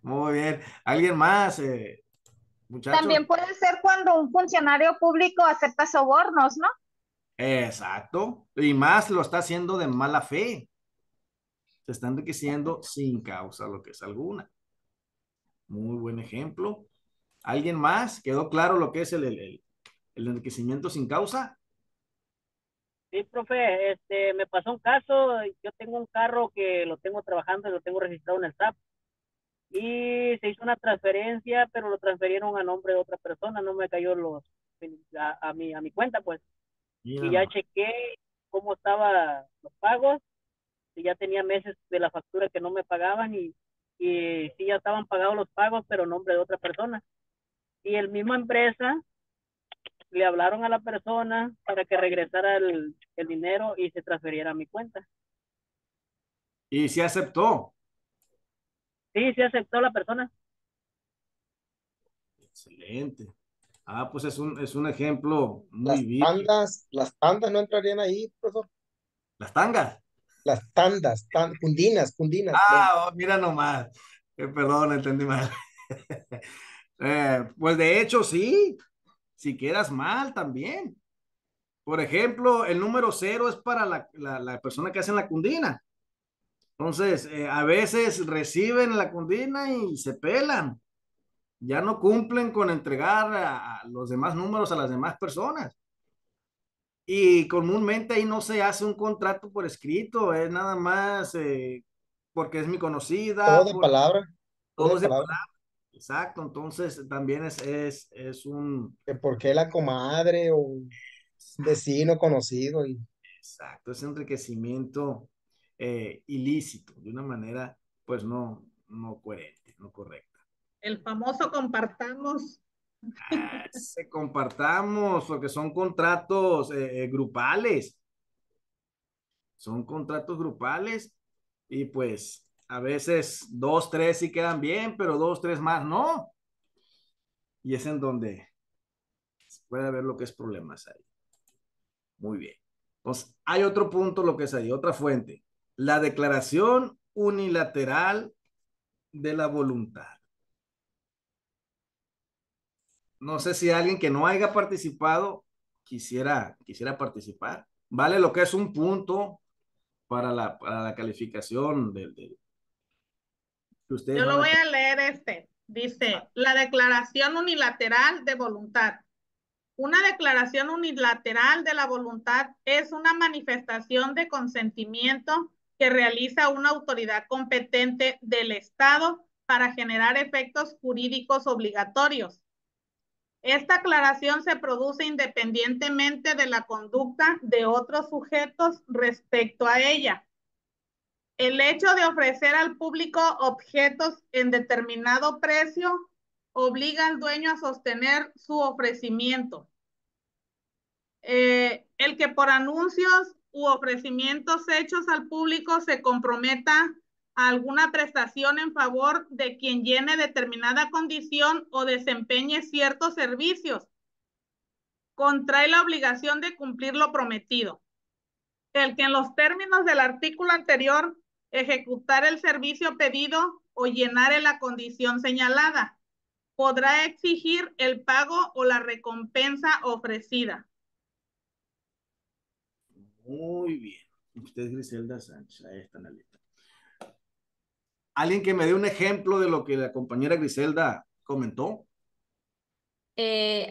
Speaker 1: Muy bien. ¿Alguien más, muchachos?
Speaker 8: También puede ser cuando un funcionario público acepta sobornos, ¿no?
Speaker 1: Exacto. Y más lo está haciendo de mala fe. Se está enriqueciendo sin causa, lo que es alguna. Muy buen ejemplo. ¿Alguien más? ¿Quedó claro lo que es el enriquecimiento sin causa?
Speaker 5: Sí, profe, me pasó un caso, yo tengo un carro que lo tengo trabajando y lo tengo registrado en el SAP y se hizo una transferencia, pero lo transferieron a nombre de otra persona, no me cayó a mi cuenta, pues,
Speaker 1: Mira
Speaker 5: y ya
Speaker 1: nomás.
Speaker 5: chequé cómo estaban los pagos y ya tenía meses de la factura que no me pagaban y sí ya estaban pagados los pagos, pero a nombre de otra persona. Y el mismo empresa le hablaron a la persona para que regresara el dinero y se transferiera a mi cuenta.
Speaker 1: Y si aceptó.
Speaker 5: Sí, sí aceptó la persona.
Speaker 1: Excelente. Ah, pues es un ejemplo muy vivo.
Speaker 3: Las tandas no entrarían ahí, profesor.
Speaker 1: Las tangas.
Speaker 3: Las tandas, cundinas, perdón.
Speaker 1: Ah, oh, mira nomás. Perdón, entendí mal. Pues de hecho, sí. Si quedas mal también. Por ejemplo, el número cero es para la persona que hace la cundina. Entonces, a veces reciben la cundina y se pelan. Ya no cumplen con entregar a los demás números a las demás personas. Y comúnmente ahí no se hace un contrato por escrito, es nada más porque es mi
Speaker 3: Todo
Speaker 1: conocida,
Speaker 3: de
Speaker 1: por
Speaker 3: palabra, puro
Speaker 1: todo
Speaker 3: de
Speaker 1: es de
Speaker 3: palabra.
Speaker 1: palabra. Exacto, entonces también es un,
Speaker 3: Que por qué la comadre o un vecino conocido. Y
Speaker 1: exacto, es enriquecimiento ilícito, de una manera pues no coherente, no correcta.
Speaker 2: El famoso compartamos.
Speaker 1: Se compartamos, porque son contratos grupales, son contratos grupales y pues a veces dos, tres sí quedan bien, pero dos, tres más no. Y es en donde puede haber lo que es problemas ahí. Muy bien. Entonces, hay otro punto, lo que es ahí, otra fuente. La declaración unilateral de la voluntad. No sé si alguien que no haya participado quisiera participar. Vale lo que es un punto para la calificación que ustedes
Speaker 2: Yo lo
Speaker 1: van a
Speaker 2: voy
Speaker 1: tener.
Speaker 2: a leer Dice, la declaración unilateral de voluntad. Una declaración unilateral de la voluntad es una manifestación de consentimiento que realiza una autoridad competente del Estado para generar efectos jurídicos obligatorios. Esta aclaración se produce independientemente de la conducta de otros sujetos respecto a ella. El hecho de ofrecer al público objetos en determinado precio obliga al dueño a sostener su ofrecimiento. El que por anuncios u ofrecimientos hechos al público se comprometa a alguna prestación en favor de quien llene determinada condición o desempeñe ciertos servicios, contrae la obligación de cumplir lo prometido. El que en los términos del artículo anterior ejecutar el servicio pedido o llenar la condición señalada, podrá exigir el pago o la recompensa ofrecida.
Speaker 1: Muy bien. Usted es Griselda Sánchez. Ahí está en la lista. ¿Alguien que me dé un ejemplo de lo que la compañera Griselda comentó?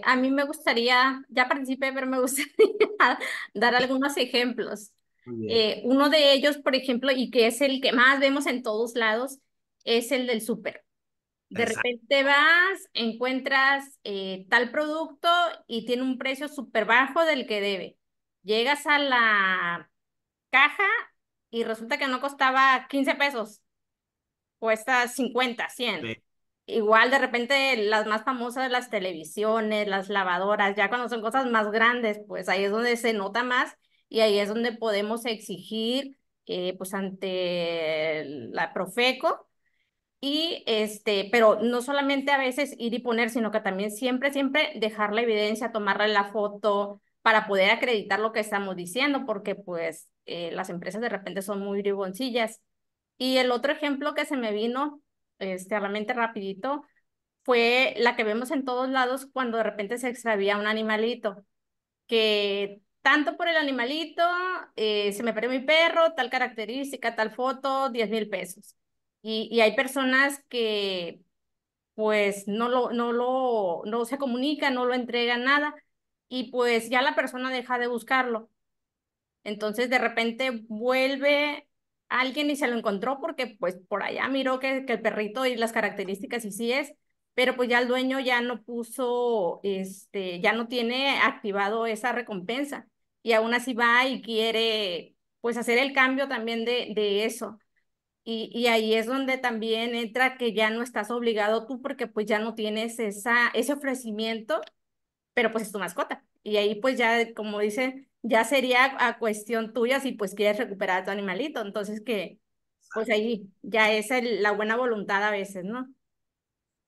Speaker 6: A mí me gustaría, ya participé, pero me gustaría dar algunos ejemplos.
Speaker 1: Muy bien.
Speaker 6: Uno de ellos, por ejemplo, y que es el que más vemos en todos lados, es el del súper. De
Speaker 1: Exacto.
Speaker 6: repente vas, encuentras tal producto y tiene un precio súper bajo del que debe. Llegas a la caja y resulta que no costaba 15 pesos, cuesta 50, 100.
Speaker 1: Sí.
Speaker 6: Igual de repente las más famosas, las televisiones, las lavadoras, ya cuando son cosas más grandes, pues ahí es donde se nota más y ahí es donde podemos exigir, pues ante la Profeco. Y pero no solamente a veces ir y poner, sino que también siempre, siempre dejar la evidencia, tomarle la foto para poder acreditar lo que estamos diciendo, porque pues las empresas de repente son muy briboncillas. Y el otro ejemplo que se me vino a la mente rapidito fue la que vemos en todos lados cuando de repente se extravía un animalito, que tanto por el animalito, se me perdió mi perro, tal característica, tal foto, 10,000 pesos. Y hay personas que pues no se comunican, no lo entregan nada, y pues ya la persona deja de buscarlo. Entonces de repente vuelve alguien y se lo encontró porque pues por allá miró que el perrito y las características y sí es, pero pues ya el dueño ya no puso, ya no tiene activado esa recompensa y aún así va y quiere pues hacer el cambio también de eso. Y ahí es donde también entra que ya no estás obligado tú porque pues ya no tienes ese ofrecimiento, pero pues es tu mascota. Y ahí pues ya, como dicen, ya sería a cuestión tuya si pues quieres recuperar a tu animalito. Entonces que pues ahí ya es la buena voluntad a veces, ¿no?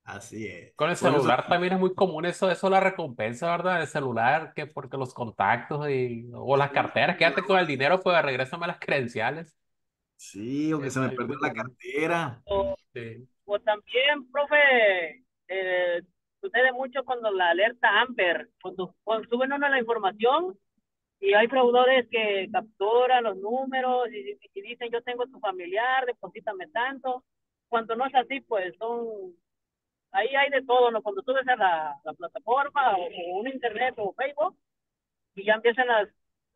Speaker 1: Así es.
Speaker 4: Con el
Speaker 1: Por eso,
Speaker 4: celular también es muy común eso la recompensa, ¿verdad? El celular, que porque los contactos o las carteras, quédate con el dinero, pues regrésame las credenciales.
Speaker 1: sí, o que se me
Speaker 4: Es
Speaker 1: perdió
Speaker 4: muy
Speaker 1: la
Speaker 4: común.
Speaker 1: cartera.
Speaker 4: Sí.
Speaker 5: O también, profe, sucede mucho cuando la alerta Amber, cuando suben uno la información y hay fraudadores que capturan los números y dicen yo tengo tu familiar, deposítame tanto. Cuando no es así, pues ahí hay de todo, ¿no? Cuando subes a la plataforma o un internet o Facebook y ya empiezan las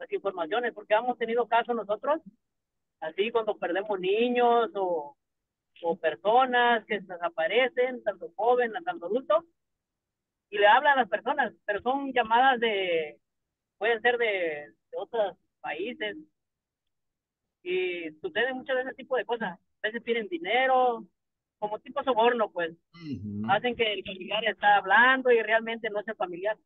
Speaker 5: informaciones, porque hemos tenido casos nosotros, así cuando perdemos niños o personas que desaparecen, tanto jóvenes, tanto adultos, y le hablan a las personas, pero son llamadas pueden ser de otros países, y sucede muchas de ese tipo de cosas. A veces piden dinero, como tipo soborno, pues,
Speaker 1: Ujú.
Speaker 5: hacen que el familiar está hablando y realmente no es el familiar.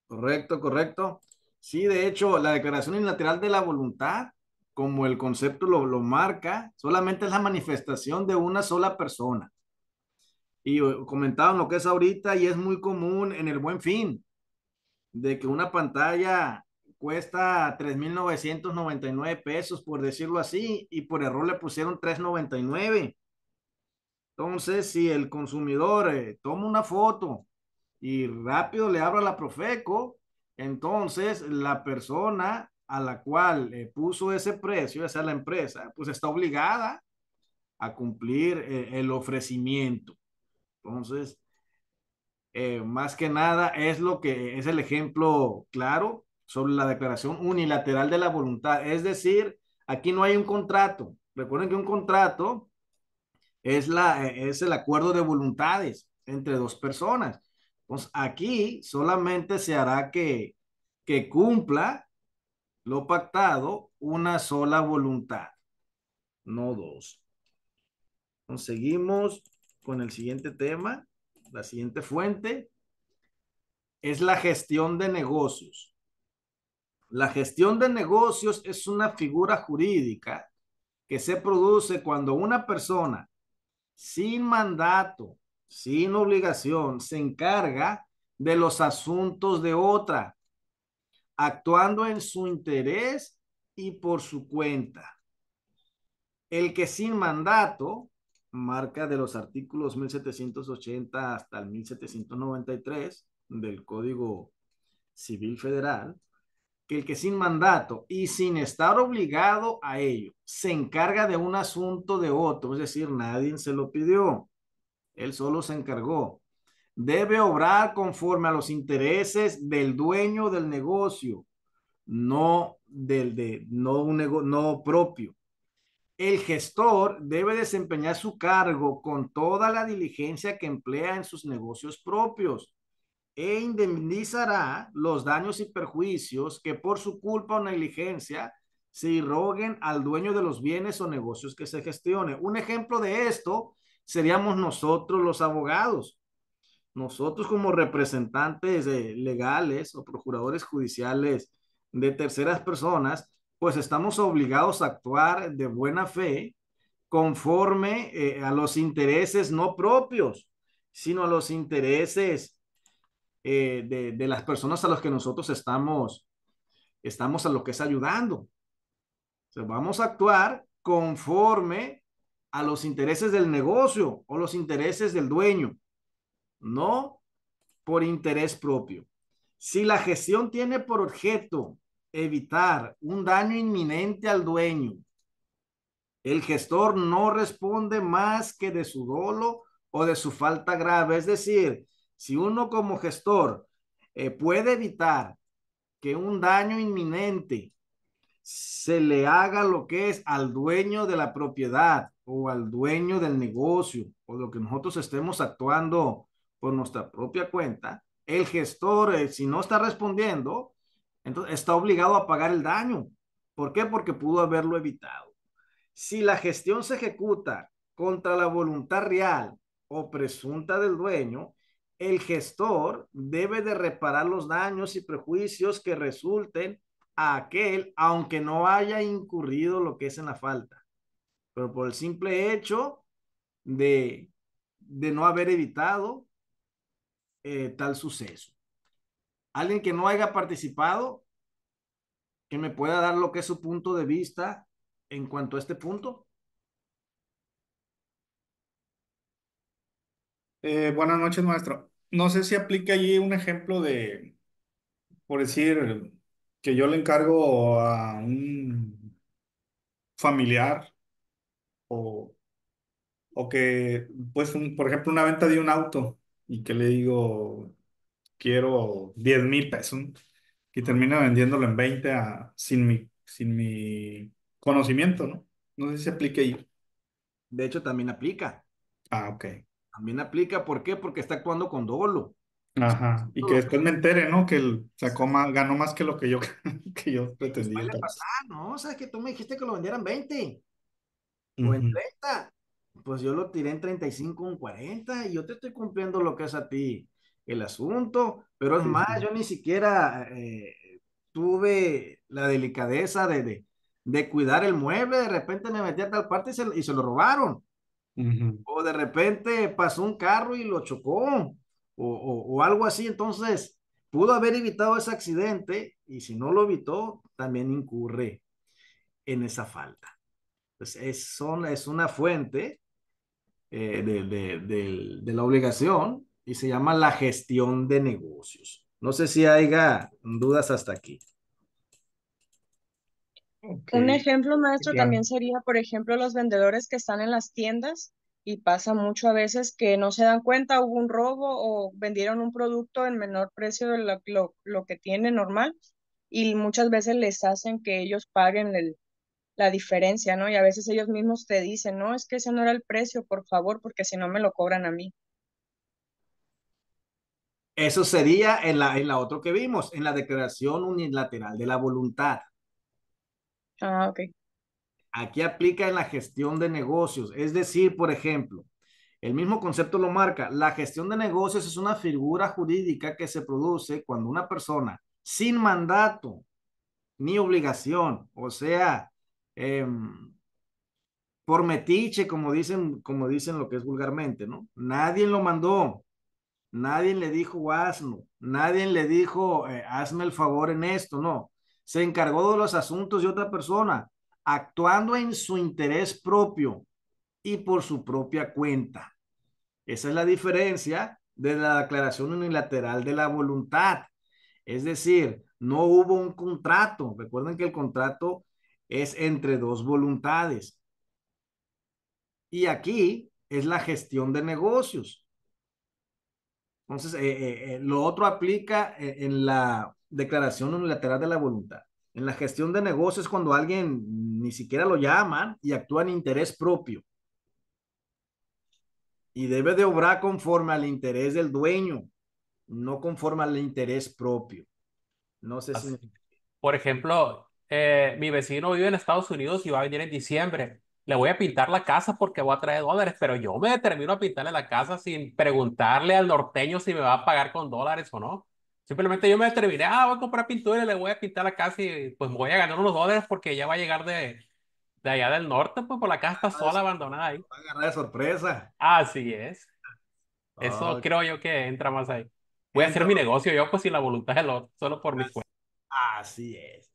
Speaker 1: Correcto, correcto. Sí, de hecho, la declaración unilateral de la voluntad, como el concepto lo marca, solamente es la manifestación de una sola persona. Y comentaban lo que es ahorita y es muy común en el Buen Fin, de que una pantalla cuesta 3,999 pesos, por decirlo así, y por error le pusieron 399. Entonces, si el consumidor toma una foto y rápido le habla a la Profeco, entonces la persona a la cual puso ese precio, esa es la empresa, pues está obligada a cumplir el ofrecimiento. Entonces, más que nada es lo que es el ejemplo claro sobre la declaración unilateral de la voluntad. Es decir, aquí no hay un contrato. Recuerden que un contrato es el acuerdo de voluntades. entre dos personas. Pues aquí solamente se hará que cumpla lo pactado una sola voluntad, no dos. Seguimos con el siguiente tema. La siguiente fuente es la gestión de negocios. La gestión de negocios es una figura jurídica que se produce cuando una persona sin mandato, sin obligación, se encarga de los asuntos de otra, actuando en su interés y por su cuenta. El que sin mandato, marca de los artículos 1780 hasta el 1793 del Código Civil Federal, que el que sin mandato y sin estar obligado a ello se encarga de un asunto de otro, es decir, nadie se lo pidió, él solo se encargó, debe obrar conforme a los intereses del dueño del negocio, no no propio. El gestor debe desempeñar su cargo con toda la diligencia que emplea en sus negocios propios e indemnizará los daños y perjuicios que por su culpa o negligencia se irroguen al dueño de los bienes o negocios que se gestione. Un ejemplo de esto seríamos nosotros los abogados. Nosotros como representantes legales o procuradores judiciales de terceras personas, pues estamos obligados a actuar de buena fe conforme a los intereses no propios, sino a los intereses de las personas a los que nosotros estamos a lo que es ayudando. O sea, vamos a actuar conforme a los intereses del negocio o los intereses del dueño, no por interés propio. Si la gestión tiene por objeto evitar un daño inminente al dueño, el gestor no responde más que de su dolo o de su falta grave. Es decir, si uno como gestor puede evitar que un daño inminente se le haga lo que es al dueño de la propiedad o al dueño del negocio o lo que nosotros estemos actuando por nuestra propia cuenta, el gestor, si no está respondiendo, entonces está obligado a pagar el daño. ¿Por qué? Porque pudo haberlo evitado. Si la gestión se ejecuta contra la voluntad real o presunta del dueño, el gestor debe de reparar los daños y prejuicios que resulten a aquel, aunque no haya incurrido lo que es en la falta, pero por el simple hecho de no haber evitado tal suceso. Alguien que no haya participado, que me pueda dar lo que es su punto de vista en cuanto a este punto.
Speaker 7: Buenas noches, maestro. No sé si aplica allí un ejemplo de, por decir, que yo le encargo a un familiar o, o que, pues, por ejemplo, una venta de un auto y que le digo, quiero 10,000 pesos y termina vendiéndolo en 20 sin mi conocimiento, ¿no? No sé si aplica ahí.
Speaker 1: De hecho, también aplica.
Speaker 7: Ah, ok.
Speaker 1: También aplica, ¿por qué? Porque está actuando con dolo.
Speaker 7: Ajá. Y que después me entere, ¿no? Que él sacó más, ganó más que lo que yo, que yo
Speaker 1: Y
Speaker 7: pretendía,
Speaker 1: suele
Speaker 7: tal
Speaker 1: pasar,
Speaker 7: vez.
Speaker 1: ¿no? O sea, que tú me dijiste que lo vendieran 20 o en
Speaker 7: Ujú,
Speaker 1: 30. Pues yo lo tiré en 35, en 40 y yo te estoy cumpliendo lo que es a ti el asunto. Pero es
Speaker 7: sí,
Speaker 1: más,
Speaker 7: sí.
Speaker 1: yo ni siquiera tuve la delicadeza de cuidar el mueble. De repente me metí a tal parte y se lo robaron.
Speaker 7: Ujú,
Speaker 1: O de repente pasó un carro y lo chocó, o algo así. Entonces, pudo haber evitado ese accidente y si no lo evitó, también incurre en esa falta. Pues es una fuente de la obligación y se llama la gestión de negocios. No sé si haya dudas hasta aquí.
Speaker 7: ok,
Speaker 9: Un ejemplo, maestro,
Speaker 7: claro.
Speaker 9: también sería, por ejemplo, los vendedores que están en las tiendas y pasa mucho a veces que no se dan cuenta, hubo un robo o vendieron un producto en menor precio de lo que tiene normal y muchas veces les hacen que ellos paguen la diferencia, ¿no? Y a veces ellos mismos te dicen, no, es que ese no era el precio, por favor, porque si no me lo cobran a mí.
Speaker 1: Eso sería en la otra que vimos, en la declaración unilateral de la voluntad.
Speaker 9: Ah, ok.
Speaker 1: Aquí aplica en la gestión de negocios. Es decir, por ejemplo, el mismo concepto lo marca. La gestión de negocios es una figura jurídica que se produce cuando una persona sin mandato ni obligación, o sea, eh, por metiche, como dicen lo que es vulgarmente, ¿no? Nadie lo mandó, nadie le dijo hazlo, nadie le dijo hazme el favor en esto, no. Se encargó de los asuntos de otra persona, actuando en su interés propio y por su propia cuenta. Esa es la diferencia de la declaración unilateral de la voluntad. Es decir, no hubo un contrato. Recuerden que el contrato es entre dos voluntades. Y aquí es la gestión de negocios. Entonces, lo otro aplica en la declaración unilateral de la voluntad. En la gestión de negocios, cuando alguien ni siquiera lo llaman y actúa en interés propio y debe de obrar conforme al interés del dueño, no conforme al interés propio. No sé si...
Speaker 4: Por ejemplo, mi vecino vive en Estados Unidos y va a venir en diciembre. Le voy a pintar la casa porque voy a traer dólares, pero yo me determino a pintarle la casa sin preguntarle al norteño si me va a pagar con dólares o no. Simplemente yo me determiné, voy a comprar pintura y le voy a pintar la casa y pues me voy a ganar unos dólares porque ya va a llegar de allá del norte, pues por la casa está sola, abandonada ahí.
Speaker 1: Va a agarrar de sorpresa.
Speaker 4: Así es. Eso
Speaker 1: Oh,
Speaker 4: creo yo que entra más ahí. Voy a hacer
Speaker 1: entra,
Speaker 4: mi negocio yo pues sin la voluntad del otro, solo por mi cuenta.
Speaker 1: así es.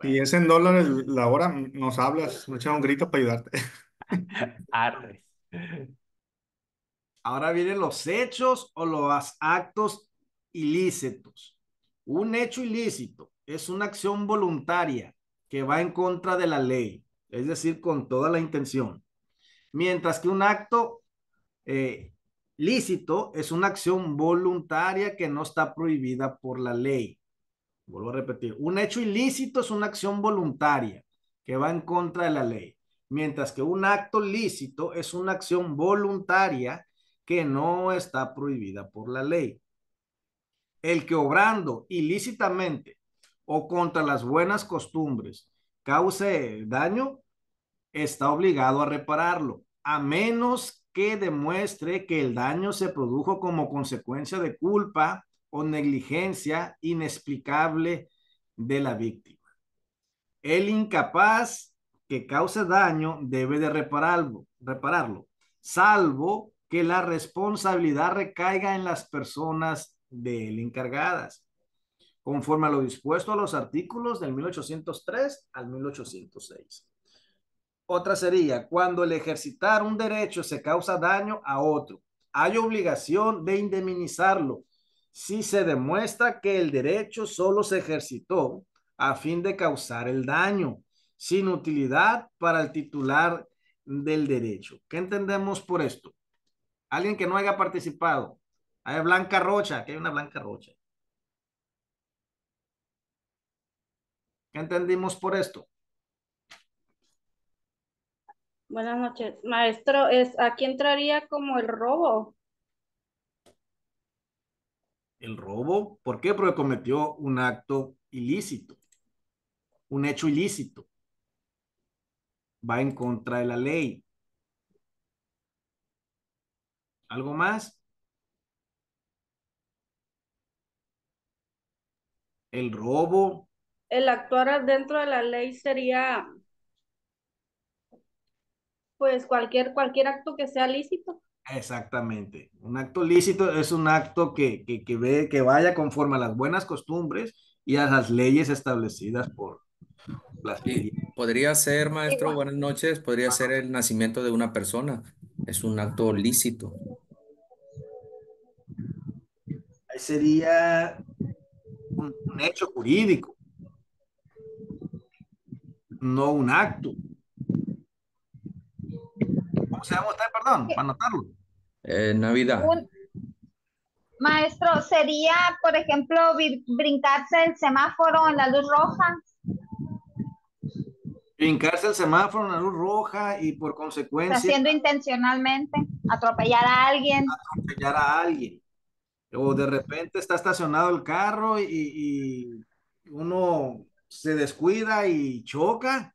Speaker 7: Si
Speaker 1: Bueno,
Speaker 7: es en dólares la hora, nos hablas, nos echamos un grito para ayudarte.
Speaker 4: Arre.
Speaker 1: ahora vienen los hechos o los actos ilícitos. Un hecho ilícito es una acción voluntaria que va en contra de la ley, es decir, con toda la intención. Mientras que un acto eh, lícito es una acción voluntaria que no está prohibida por la ley. Vuelvo a repetir, un hecho ilícito es una acción voluntaria que va en contra de la ley, mientras que un acto lícito es una acción voluntaria que no está prohibida por la ley. El que obrando ilícitamente o contra las buenas costumbres cause daño está obligado a repararlo, a menos que demuestre que el daño se produjo como consecuencia de culpa o negligencia inexplicable de la víctima. El incapaz que cause daño debe de repararlo, salvo que la responsabilidad recaiga en las personas de él encargadas, conforme a lo dispuesto a los artículos del 1803 al 1806. Otra sería cuando el ejercitar un derecho se causa daño a otro. Hay obligación de indemnizarlo si se demuestra que el derecho solo se ejercitó a fin de causar el daño, sin utilidad para el titular del derecho. ¿Qué entendemos por esto? Alguien que no haya participado. Hay Blanca Rocha, que hay una Blanca Rocha. ¿Qué entendimos por esto?
Speaker 10: Buenas noches. Maestro, aquí entraría como el robo.
Speaker 1: El robo, ¿por qué? Porque cometió un acto ilícito, un hecho ilícito. Va en contra de la ley. ¿Algo más? El robo.
Speaker 10: El actuar dentro de la ley sería, pues, cualquier acto que sea lícito.
Speaker 1: Exactamente. Un acto lícito es un acto que vaya conforme a las buenas costumbres y a las leyes establecidas por las
Speaker 11: Y
Speaker 1: leyes.
Speaker 11: podría ser, maestro,
Speaker 10: Igual.
Speaker 11: buenas noches, podría ser el nacimiento de una persona. Es un acto lícito.
Speaker 1: Ahí sería un hecho jurídico, no un acto. ¿Cómo se llama usted? Perdón, para anotarlo.
Speaker 11: Navidad.
Speaker 8: Maestro, sería, por ejemplo, brincarse el semáforo en la luz roja.
Speaker 1: Brincarse el semáforo en la luz roja y por consecuencia
Speaker 8: Haciendo intencionalmente, atropellar a alguien.
Speaker 1: atropellar a alguien. O de repente está estacionado el carro y uno se descuida y choca,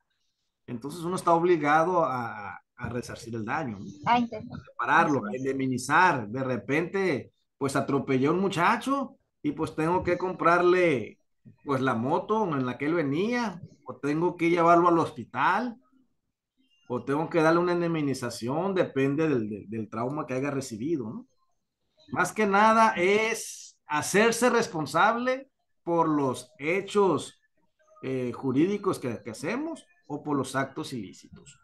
Speaker 1: entonces uno está obligado a resarcir el daño, ¿no?
Speaker 8: Ah, interesante.
Speaker 1: Pararlo,
Speaker 8: Así
Speaker 1: a
Speaker 8: es.
Speaker 1: indemnizar. De repente, pues atropellé a un muchacho y pues tengo que comprarle pues la moto en la que él venía, o tengo que llevarlo al hospital, o tengo que darle una indemnización, depende del trauma que haya recibido, ¿no? Más que nada es hacerse responsable por los hechos jurídicos que hacemos o por los actos ilícitos.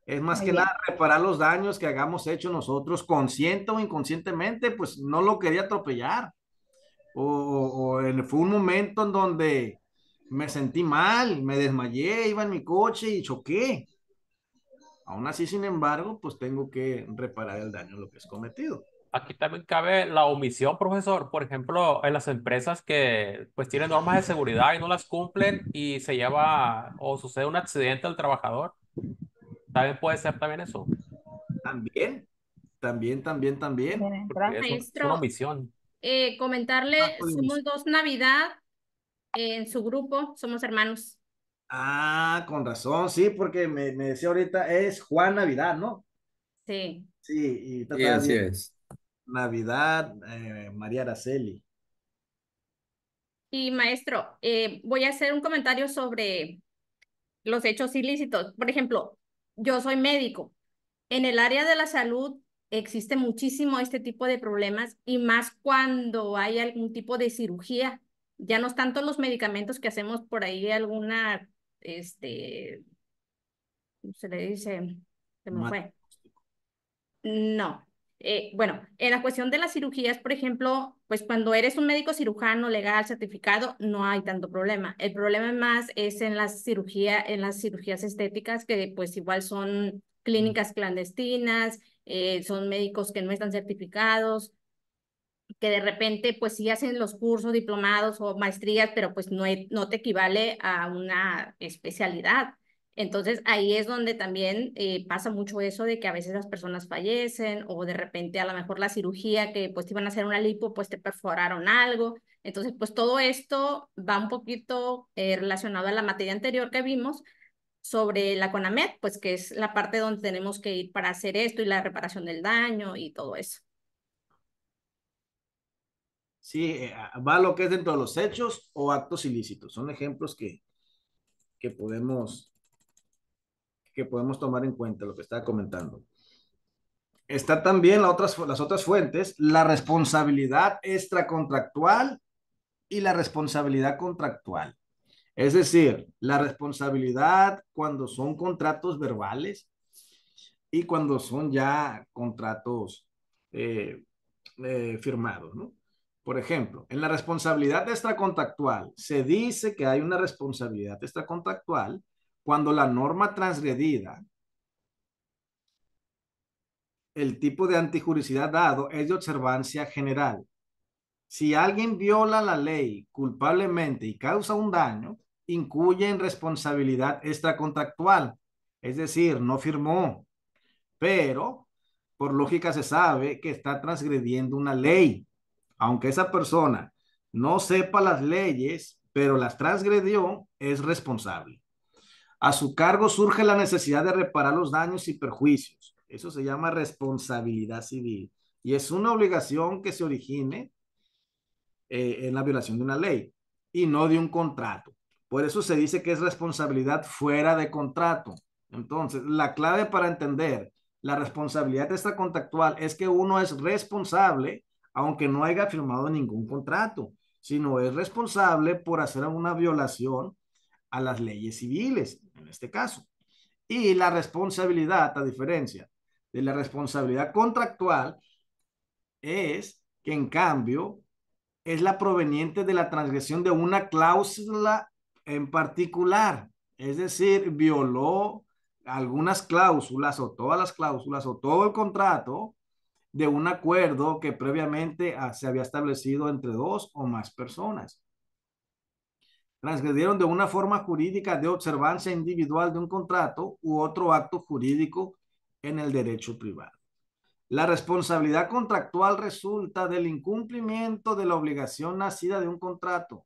Speaker 1: Es más
Speaker 8: Muy
Speaker 1: que
Speaker 8: bien.
Speaker 1: nada reparar los daños que hagamos hecho nosotros, consciente o inconscientemente, pues no lo quería atropellar. Fue un momento en donde me sentí mal, me desmayé, iba en mi coche y choqué. Aún así, sin embargo, pues tengo que reparar el daño lo que es cometido.
Speaker 4: Aquí también cabe la omisión, profesor. Por ejemplo, en las empresas que pues tienen normas de seguridad y no las cumplen y se lleva o sucede un accidente al trabajador, también puede ser también eso,
Speaker 1: También, también.
Speaker 8: Bien,
Speaker 4: porque
Speaker 8: entra.
Speaker 4: es una
Speaker 6: Maestro,
Speaker 4: omisión.
Speaker 6: comentarle, somos dos Navidad en su grupo, somos hermanos.
Speaker 1: Ah, con razón, sí, porque me decía ahorita, es Juan Navidad, ¿no?
Speaker 6: Sí.
Speaker 1: Sí, y
Speaker 11: Sí,
Speaker 1: estaba
Speaker 11: así
Speaker 1: bien.
Speaker 11: es.
Speaker 1: Navidad, María Araceli.
Speaker 6: Y maestro, voy a hacer un comentario sobre los hechos ilícitos. Por ejemplo, yo soy médico. En el área de la salud existe muchísimo este tipo de problemas y más cuando hay algún tipo de cirugía. Ya no es tanto los medicamentos que hacemos por ahí, alguna, ¿cómo se le dice? Se me
Speaker 1: Ma-
Speaker 6: fue. No. Bueno, en la cuestión de las cirugías, por ejemplo, pues cuando eres un médico cirujano legal certificado, no hay tanto problema. El problema más es en las cirugías estéticas, que pues igual son clínicas clandestinas, son médicos que no están certificados, que de repente pues sí hacen los cursos, diplomados o maestrías, pero pues no te equivale a una especialidad. Entonces ahí es donde también pasa mucho eso de que a veces las personas fallecen o de repente a lo mejor la cirugía que pues te iban a hacer una lipo pues te perforaron algo. Entonces pues todo esto va un poquito relacionado a la materia anterior que vimos sobre la CONAMED, pues que es la parte donde tenemos que ir para hacer esto y la reparación del daño y todo eso.
Speaker 1: Sí, va lo que es dentro de los hechos o actos ilícitos. Son ejemplos que podemos, que podemos tomar en cuenta lo que estaba comentando. Está también las otras fuentes, la responsabilidad extracontractual y la responsabilidad contractual. Es decir, la responsabilidad cuando son contratos verbales y cuando son ya contratos eh, firmados, ¿no? Por ejemplo, en la responsabilidad extracontractual se dice que hay una responsabilidad extracontractual cuando la norma transgredida, el tipo de antijuricidad dado es de observancia general. Si alguien viola la ley culpablemente y causa un daño, incluye en responsabilidad extracontractual, es decir, no firmó, pero por lógica se sabe que está transgrediendo una ley. Aunque esa persona no sepa las leyes, pero las transgredió, es responsable. A su cargo surge la necesidad de reparar los daños y perjuicios. Eso se llama responsabilidad civil y es una obligación que se origine en la violación de una ley y no de un contrato. Por eso se dice que es responsabilidad fuera de contrato. Entonces, la clave para entender la responsabilidad extracontractual es que uno es responsable aunque no haya firmado ningún contrato, sino es responsable por hacer una violación a las leyes civiles, en este caso. Y la responsabilidad, a diferencia de la responsabilidad contractual, es que en cambio es la proveniente de la transgresión de una cláusula en particular. Es decir, violó algunas cláusulas o todas las cláusulas o todo el contrato de un acuerdo que previamente se había establecido entre dos o más personas. Transgredieron de una forma jurídica de observancia individual de un contrato u otro acto jurídico en el derecho privado. La responsabilidad contractual resulta del incumplimiento de la obligación nacida de un contrato.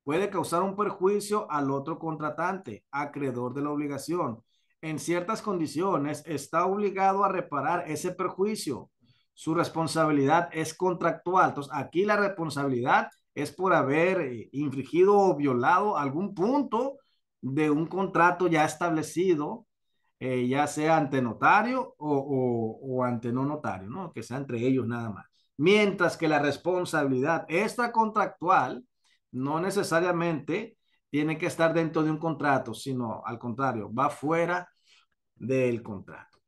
Speaker 1: Puede causar un perjuicio al otro contratante, acreedor de la obligación. En ciertas condiciones está obligado a reparar ese perjuicio. Su responsabilidad es contractual. Entonces, aquí la responsabilidad es por haber infringido o violado algún punto de un contrato ya establecido, ya sea ante notario o ante no notario, ¿no? Que sea entre ellos nada más. Mientras que la responsabilidad extracontractual no necesariamente tiene que estar dentro de un contrato, sino al contrario, va fuera del contrato.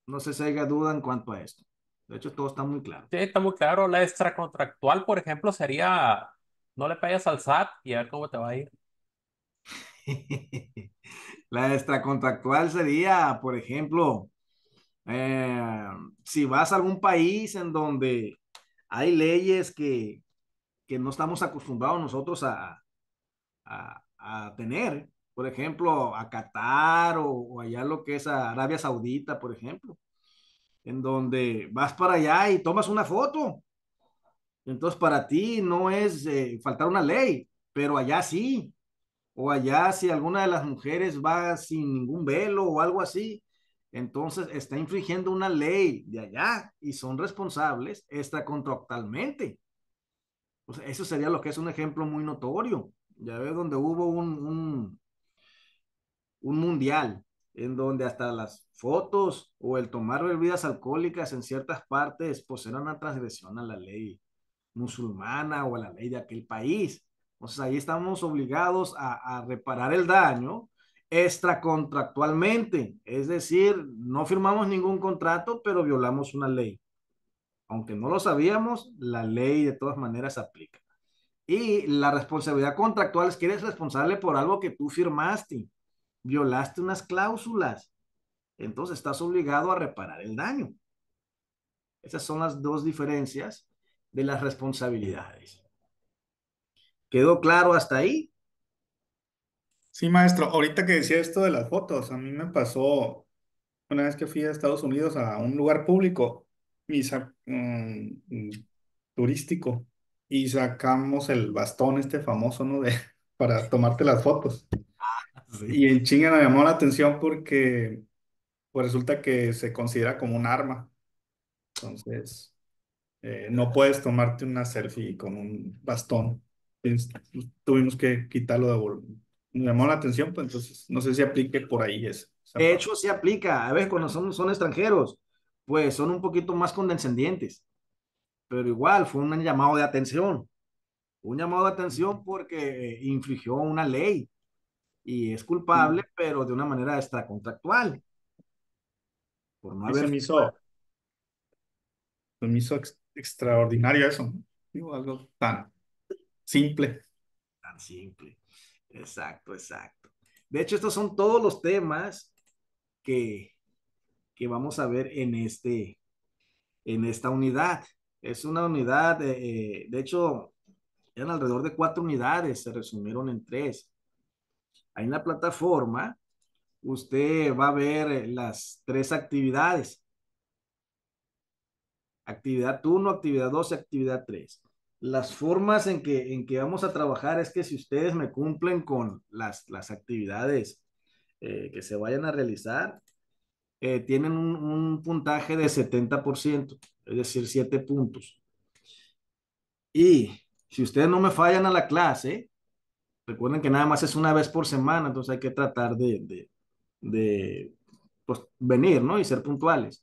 Speaker 1: No sé si haya duda en cuanto a esto. De hecho, todo está muy claro.
Speaker 4: Sí, está muy claro. La extracontractual, por ejemplo, sería no le pegas al SAT y a ver cómo te va a ir.
Speaker 1: La extracontractual sería, por ejemplo, eh, si vas a algún país en donde hay leyes que no estamos acostumbrados nosotros a tener, por ejemplo, a Qatar o allá lo que es a Arabia Saudita, por ejemplo, en donde vas para allá y tomas una foto. Entonces, para ti no es faltar una ley, pero allá sí. O allá si alguna de las mujeres va sin ningún velo o algo así, entonces está infringiendo una ley de allá y son responsables extracontractualmente. O sea, eso sería lo que es un ejemplo muy notorio. Ya ves donde hubo un mundial en donde hasta las fotos o el tomar bebidas alcohólicas en ciertas partes pues era una transgresión a la ley musulmana o a la ley de aquel país. Entonces ahí estamos obligados a reparar el daño extracontractualmente, es decir, no firmamos ningún contrato, pero violamos una ley. Aunque no lo sabíamos, la ley de todas maneras aplica. Y la responsabilidad contractual es que eres responsable por algo que tú firmaste, violaste unas cláusulas, entonces estás obligado a reparar el daño. Esas son las dos diferencias de las responsabilidades. ¿Quedó claro hasta ahí?
Speaker 7: Sí, maestro, ahorita que decía esto de las fotos, a mí me pasó una vez que fui a Estados Unidos a un lugar público turístico y sacamos el bastón este famoso, ¿no? Para tomarte las fotos.
Speaker 1: Sí.
Speaker 7: Y en chinga me llamó la atención porque pues resulta que se considera como un arma. Entonces, no puedes tomarte una selfie con un bastón. Tuvimos que quitarlo de me llamó la atención, pues entonces no sé si aplique por ahí esa
Speaker 1: De
Speaker 7: parte.
Speaker 1: hecho, se aplica. A veces cuando son extranjeros, pues son un poquito más condescendientes, pero igual fue un llamado de atención. Un llamado de atención porque infringió una ley y es culpable,
Speaker 7: Sí,
Speaker 1: pero de una manera extracontractual, por no
Speaker 7: sí
Speaker 1: haber
Speaker 7: se me hizo extraordinario eso, ¿no? Digo, algo tan simple.
Speaker 1: tan simple. Exacto, exacto. De hecho, estos son todos los temas que, que vamos a ver en esta unidad. Es una unidad, de hecho, eran alrededor de 4 unidades, se resumieron en 3. Ahí en la plataforma, usted va a ver las 3 actividades. Actividad 1, actividad 2 y actividad 3. Las formas en que vamos a trabajar es que si ustedes me cumplen con las actividades que se vayan a realizar, tienen un puntaje de 70%, es decir, 7 puntos. Y si ustedes no me fallan a la clase, recuerden que nada más es una vez por semana, entonces hay que tratar de pues, venir, ¿no? Y ser puntuales.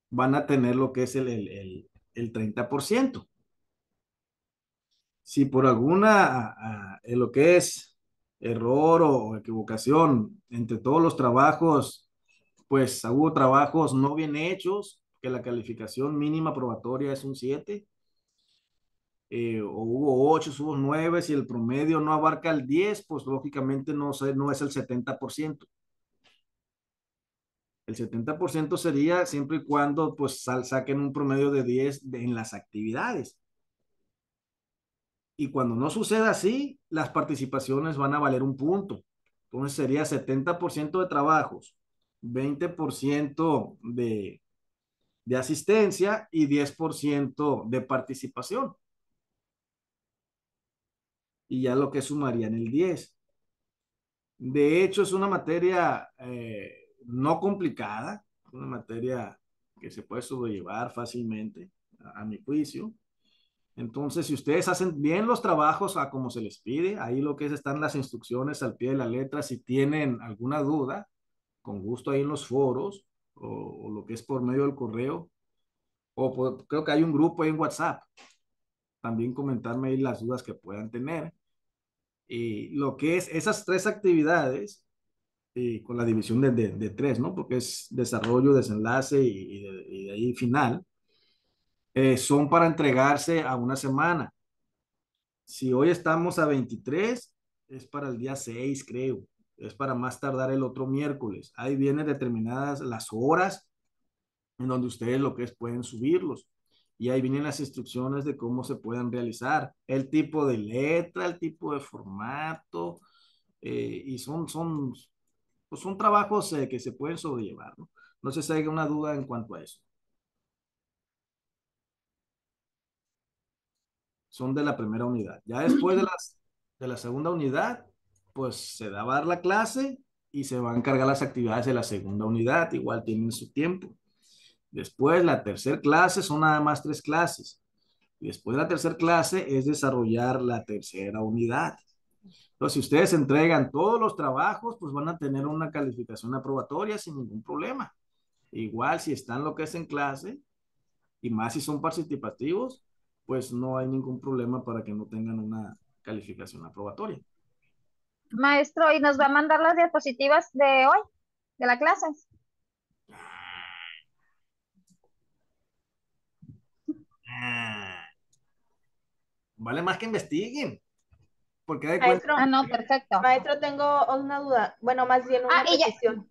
Speaker 1: Van a tener lo que es el 30%. Si por alguna, en lo que es error o equivocación entre todos los trabajos, pues hubo trabajos no bien hechos, que la calificación mínima probatoria es un 7, o hubo 8, hubo 9, si el promedio no abarca el 10, pues lógicamente no es el 70%. El 70% sería siempre y cuando pues saquen un promedio de 10 en las actividades. Y cuando no suceda así, las participaciones van a valer un punto. Entonces sería 70% de trabajos, 20% de asistencia y 10% de participación. Y ya lo que sumarían el 10. De hecho, es una materia no complicada, una materia que se puede sobrellevar fácilmente, a mi juicio. Entonces, si ustedes hacen bien los trabajos a como se les pide, ahí lo que es están las instrucciones al pie de la letra. Si tienen alguna duda, con gusto ahí en los foros o lo que es por medio del correo, creo que hay un grupo ahí en WhatsApp. También comentarme ahí las dudas que puedan tener. Y lo que es esas 3 actividades, con la división de 3, ¿no? Porque es desarrollo, desenlace y de ahí final, son para entregarse a una semana. Si hoy estamos a 23, es para el día 6, creo. Es para más tardar el otro miércoles. Ahí vienen determinadas las horas en donde ustedes lo que es pueden subirlos. Y ahí vienen las instrucciones de cómo se pueden realizar, el tipo de letra, el tipo de formato, y pues son trabajos que se pueden sobrellevar, ¿no? No sé si hay una duda en cuanto a eso. Son de la primera unidad. Ya después de la segunda unidad, pues se va a dar la clase y se van a encargar las actividades de la segunda unidad. Igual tienen su tiempo. Después, la tercera clase son nada más 3 clases. Y después de la tercera clase es desarrollar la tercera unidad. Entonces, si ustedes entregan todos los trabajos, pues van a tener una calificación aprobatoria sin ningún problema. Igual si están lo que es en clase, y más si son participativos, pues no hay ningún problema para que no tengan una calificación aprobatoria.
Speaker 8: Maestro, ¿y nos va a mandar las diapositivas de hoy, de la clase?
Speaker 1: Vale más que investiguen, porque de cuenta.
Speaker 8: Ah, no, perfecto.
Speaker 12: Maestro, tengo una duda, bueno, más bien una
Speaker 8: y ya.
Speaker 12: petición.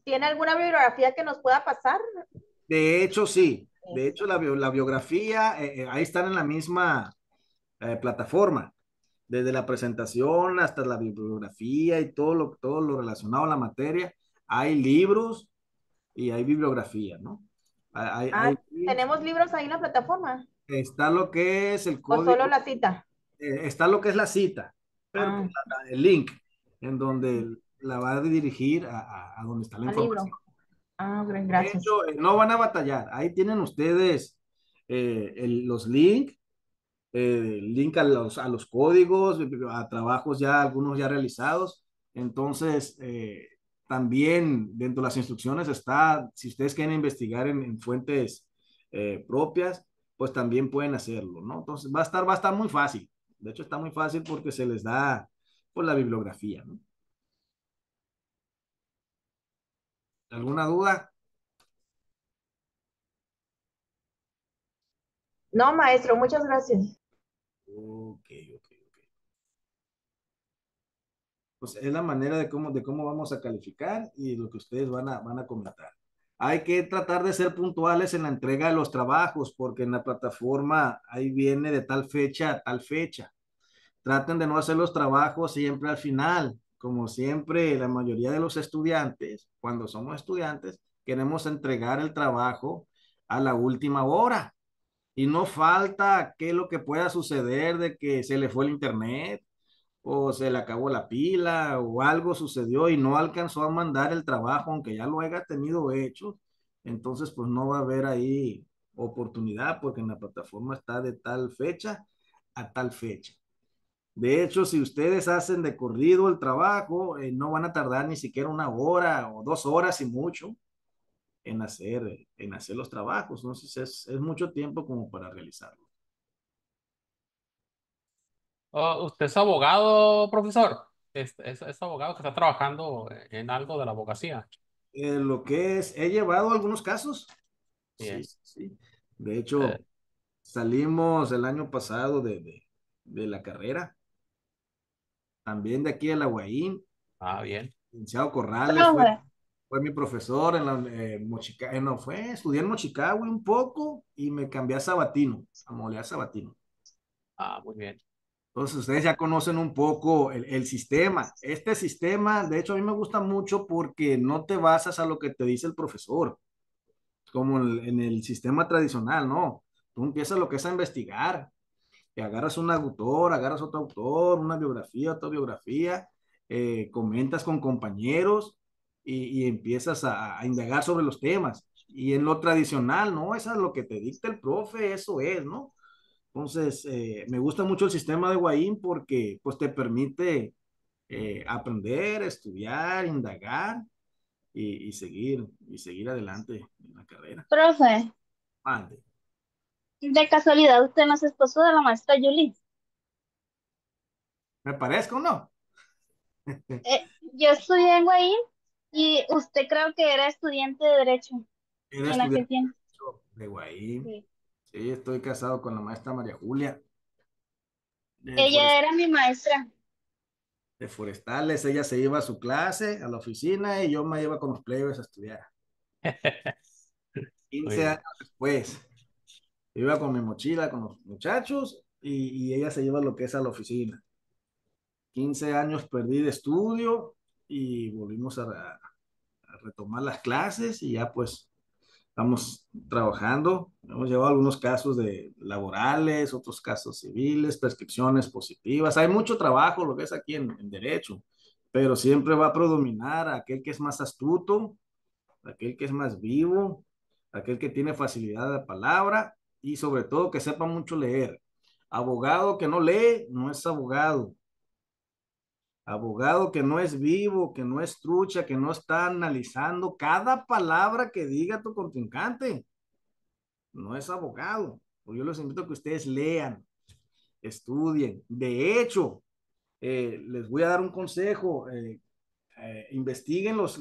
Speaker 12: ¿Tiene alguna bibliografía que nos pueda pasar?
Speaker 1: De hecho, sí. De hecho, la biografía, ahí están en la misma plataforma. Desde la presentación hasta la bibliografía y todo lo relacionado a la materia. Hay libros y hay bibliografía, ¿no?
Speaker 12: ¿Tenemos libros ahí en la plataforma?
Speaker 1: Está lo que es el
Speaker 12: ¿O
Speaker 1: código.
Speaker 12: solo la cita?
Speaker 1: Está lo que es la cita, pero pues, el link en donde la va a dirigir a donde está la información.
Speaker 12: Libro. Gracias.
Speaker 1: De hecho, no van a batallar. Ahí tienen ustedes los links, link a los códigos, a trabajos ya, algunos ya realizados. Entonces, también dentro de las instrucciones está, si ustedes quieren investigar en fuentes propias, pues también pueden hacerlo, ¿no? Entonces, va a estar muy fácil. De hecho, está muy fácil porque se les da pues, la bibliografía, ¿no? ¿Alguna duda?
Speaker 12: No, maestro, muchas gracias.
Speaker 1: Ok. Pues es la manera de cómo vamos a calificar y lo que ustedes van a comentar. Hay que tratar de ser puntuales en la entrega de los trabajos, porque en la plataforma ahí viene de tal fecha a tal fecha. Traten de no hacer los trabajos siempre al final. Como siempre, la mayoría de los estudiantes, cuando somos estudiantes, queremos entregar el trabajo a la última hora. Y no falta que lo que pueda suceder de que se le fue el internet o se le acabó la pila o algo sucedió y no alcanzó a mandar el trabajo, aunque ya lo haya tenido hecho. Entonces, pues no va a haber ahí oportunidad porque en la plataforma está de tal fecha a tal fecha. De hecho, si ustedes hacen de corrido el trabajo, no van a tardar ni siquiera 1 hora o 2 horas y mucho en hacer los trabajos. Entonces, es mucho tiempo como para realizarlo.
Speaker 4: ¿Usted es abogado, profesor? ¿Es abogado que está trabajando en algo de la abogacía?
Speaker 1: Lo que es, he llevado algunos casos.
Speaker 4: Bien.
Speaker 1: Sí. De hecho, salimos el año pasado de la carrera. También de aquí de la Guaín.
Speaker 4: Bien.
Speaker 1: Licenciado Corrales fue mi profesor en la estudié en Mochicagüe un poco y me cambié a Sabatino, a Molear Sabatino.
Speaker 4: Muy bien.
Speaker 1: Entonces ustedes ya conocen un poco el sistema. Este sistema, de hecho, a mí me gusta mucho porque no te basas a lo que te dice el profesor. como en el sistema tradicional, ¿no? Tú empiezas lo que es a investigar, que agarras un autor, agarras otro autor, una biografía, otra biografía, comentas con compañeros y empiezas a indagar sobre los temas. Y en lo tradicional, ¿no? Eso es lo que te dicta el profe, eso es, ¿no? Entonces, me gusta mucho el sistema de Guaín porque pues te permite aprender, estudiar, indagar y seguir adelante en la carrera.
Speaker 8: Profe,
Speaker 1: Ande.
Speaker 8: de casualidad, ¿usted no es esposo de la maestra Julie?
Speaker 1: ¿Me parezco o no?
Speaker 8: Yo estudié en Guaín y usted creo que era estudiante de Derecho
Speaker 1: Era
Speaker 8: en aquel
Speaker 1: estudiante
Speaker 8: tiempo.
Speaker 1: de Guaín.
Speaker 8: Sí.
Speaker 1: Sí, estoy casado con la maestra María Julia
Speaker 8: Ella era mi maestra.
Speaker 1: de forestales. Ella se iba a su clase, a la oficina, y yo me iba con los plebes a estudiar.
Speaker 4: Muy
Speaker 1: 15
Speaker 4: bien.
Speaker 1: años después, iba con mi mochila con los muchachos y ella se iba a lo que es a la oficina. 15 años perdí de estudio y volvimos a retomar las clases y ya pues estamos trabajando. Hemos llevado algunos casos de laborales, otros casos civiles, prescripciones positivas. Hay mucho trabajo, lo que es aquí en derecho, pero siempre va a predominar aquel que es más astuto, aquel que es más vivo, aquel que tiene facilidad de palabra y sobre todo que sepa mucho leer. Abogado que no lee no es abogado. Abogado que no es vivo, que no es trucha, que no está analizando cada palabra que diga tu contrincante, no es abogado. Pues yo les invito a que ustedes lean, estudien. De hecho, les voy a dar un consejo. Investiguen los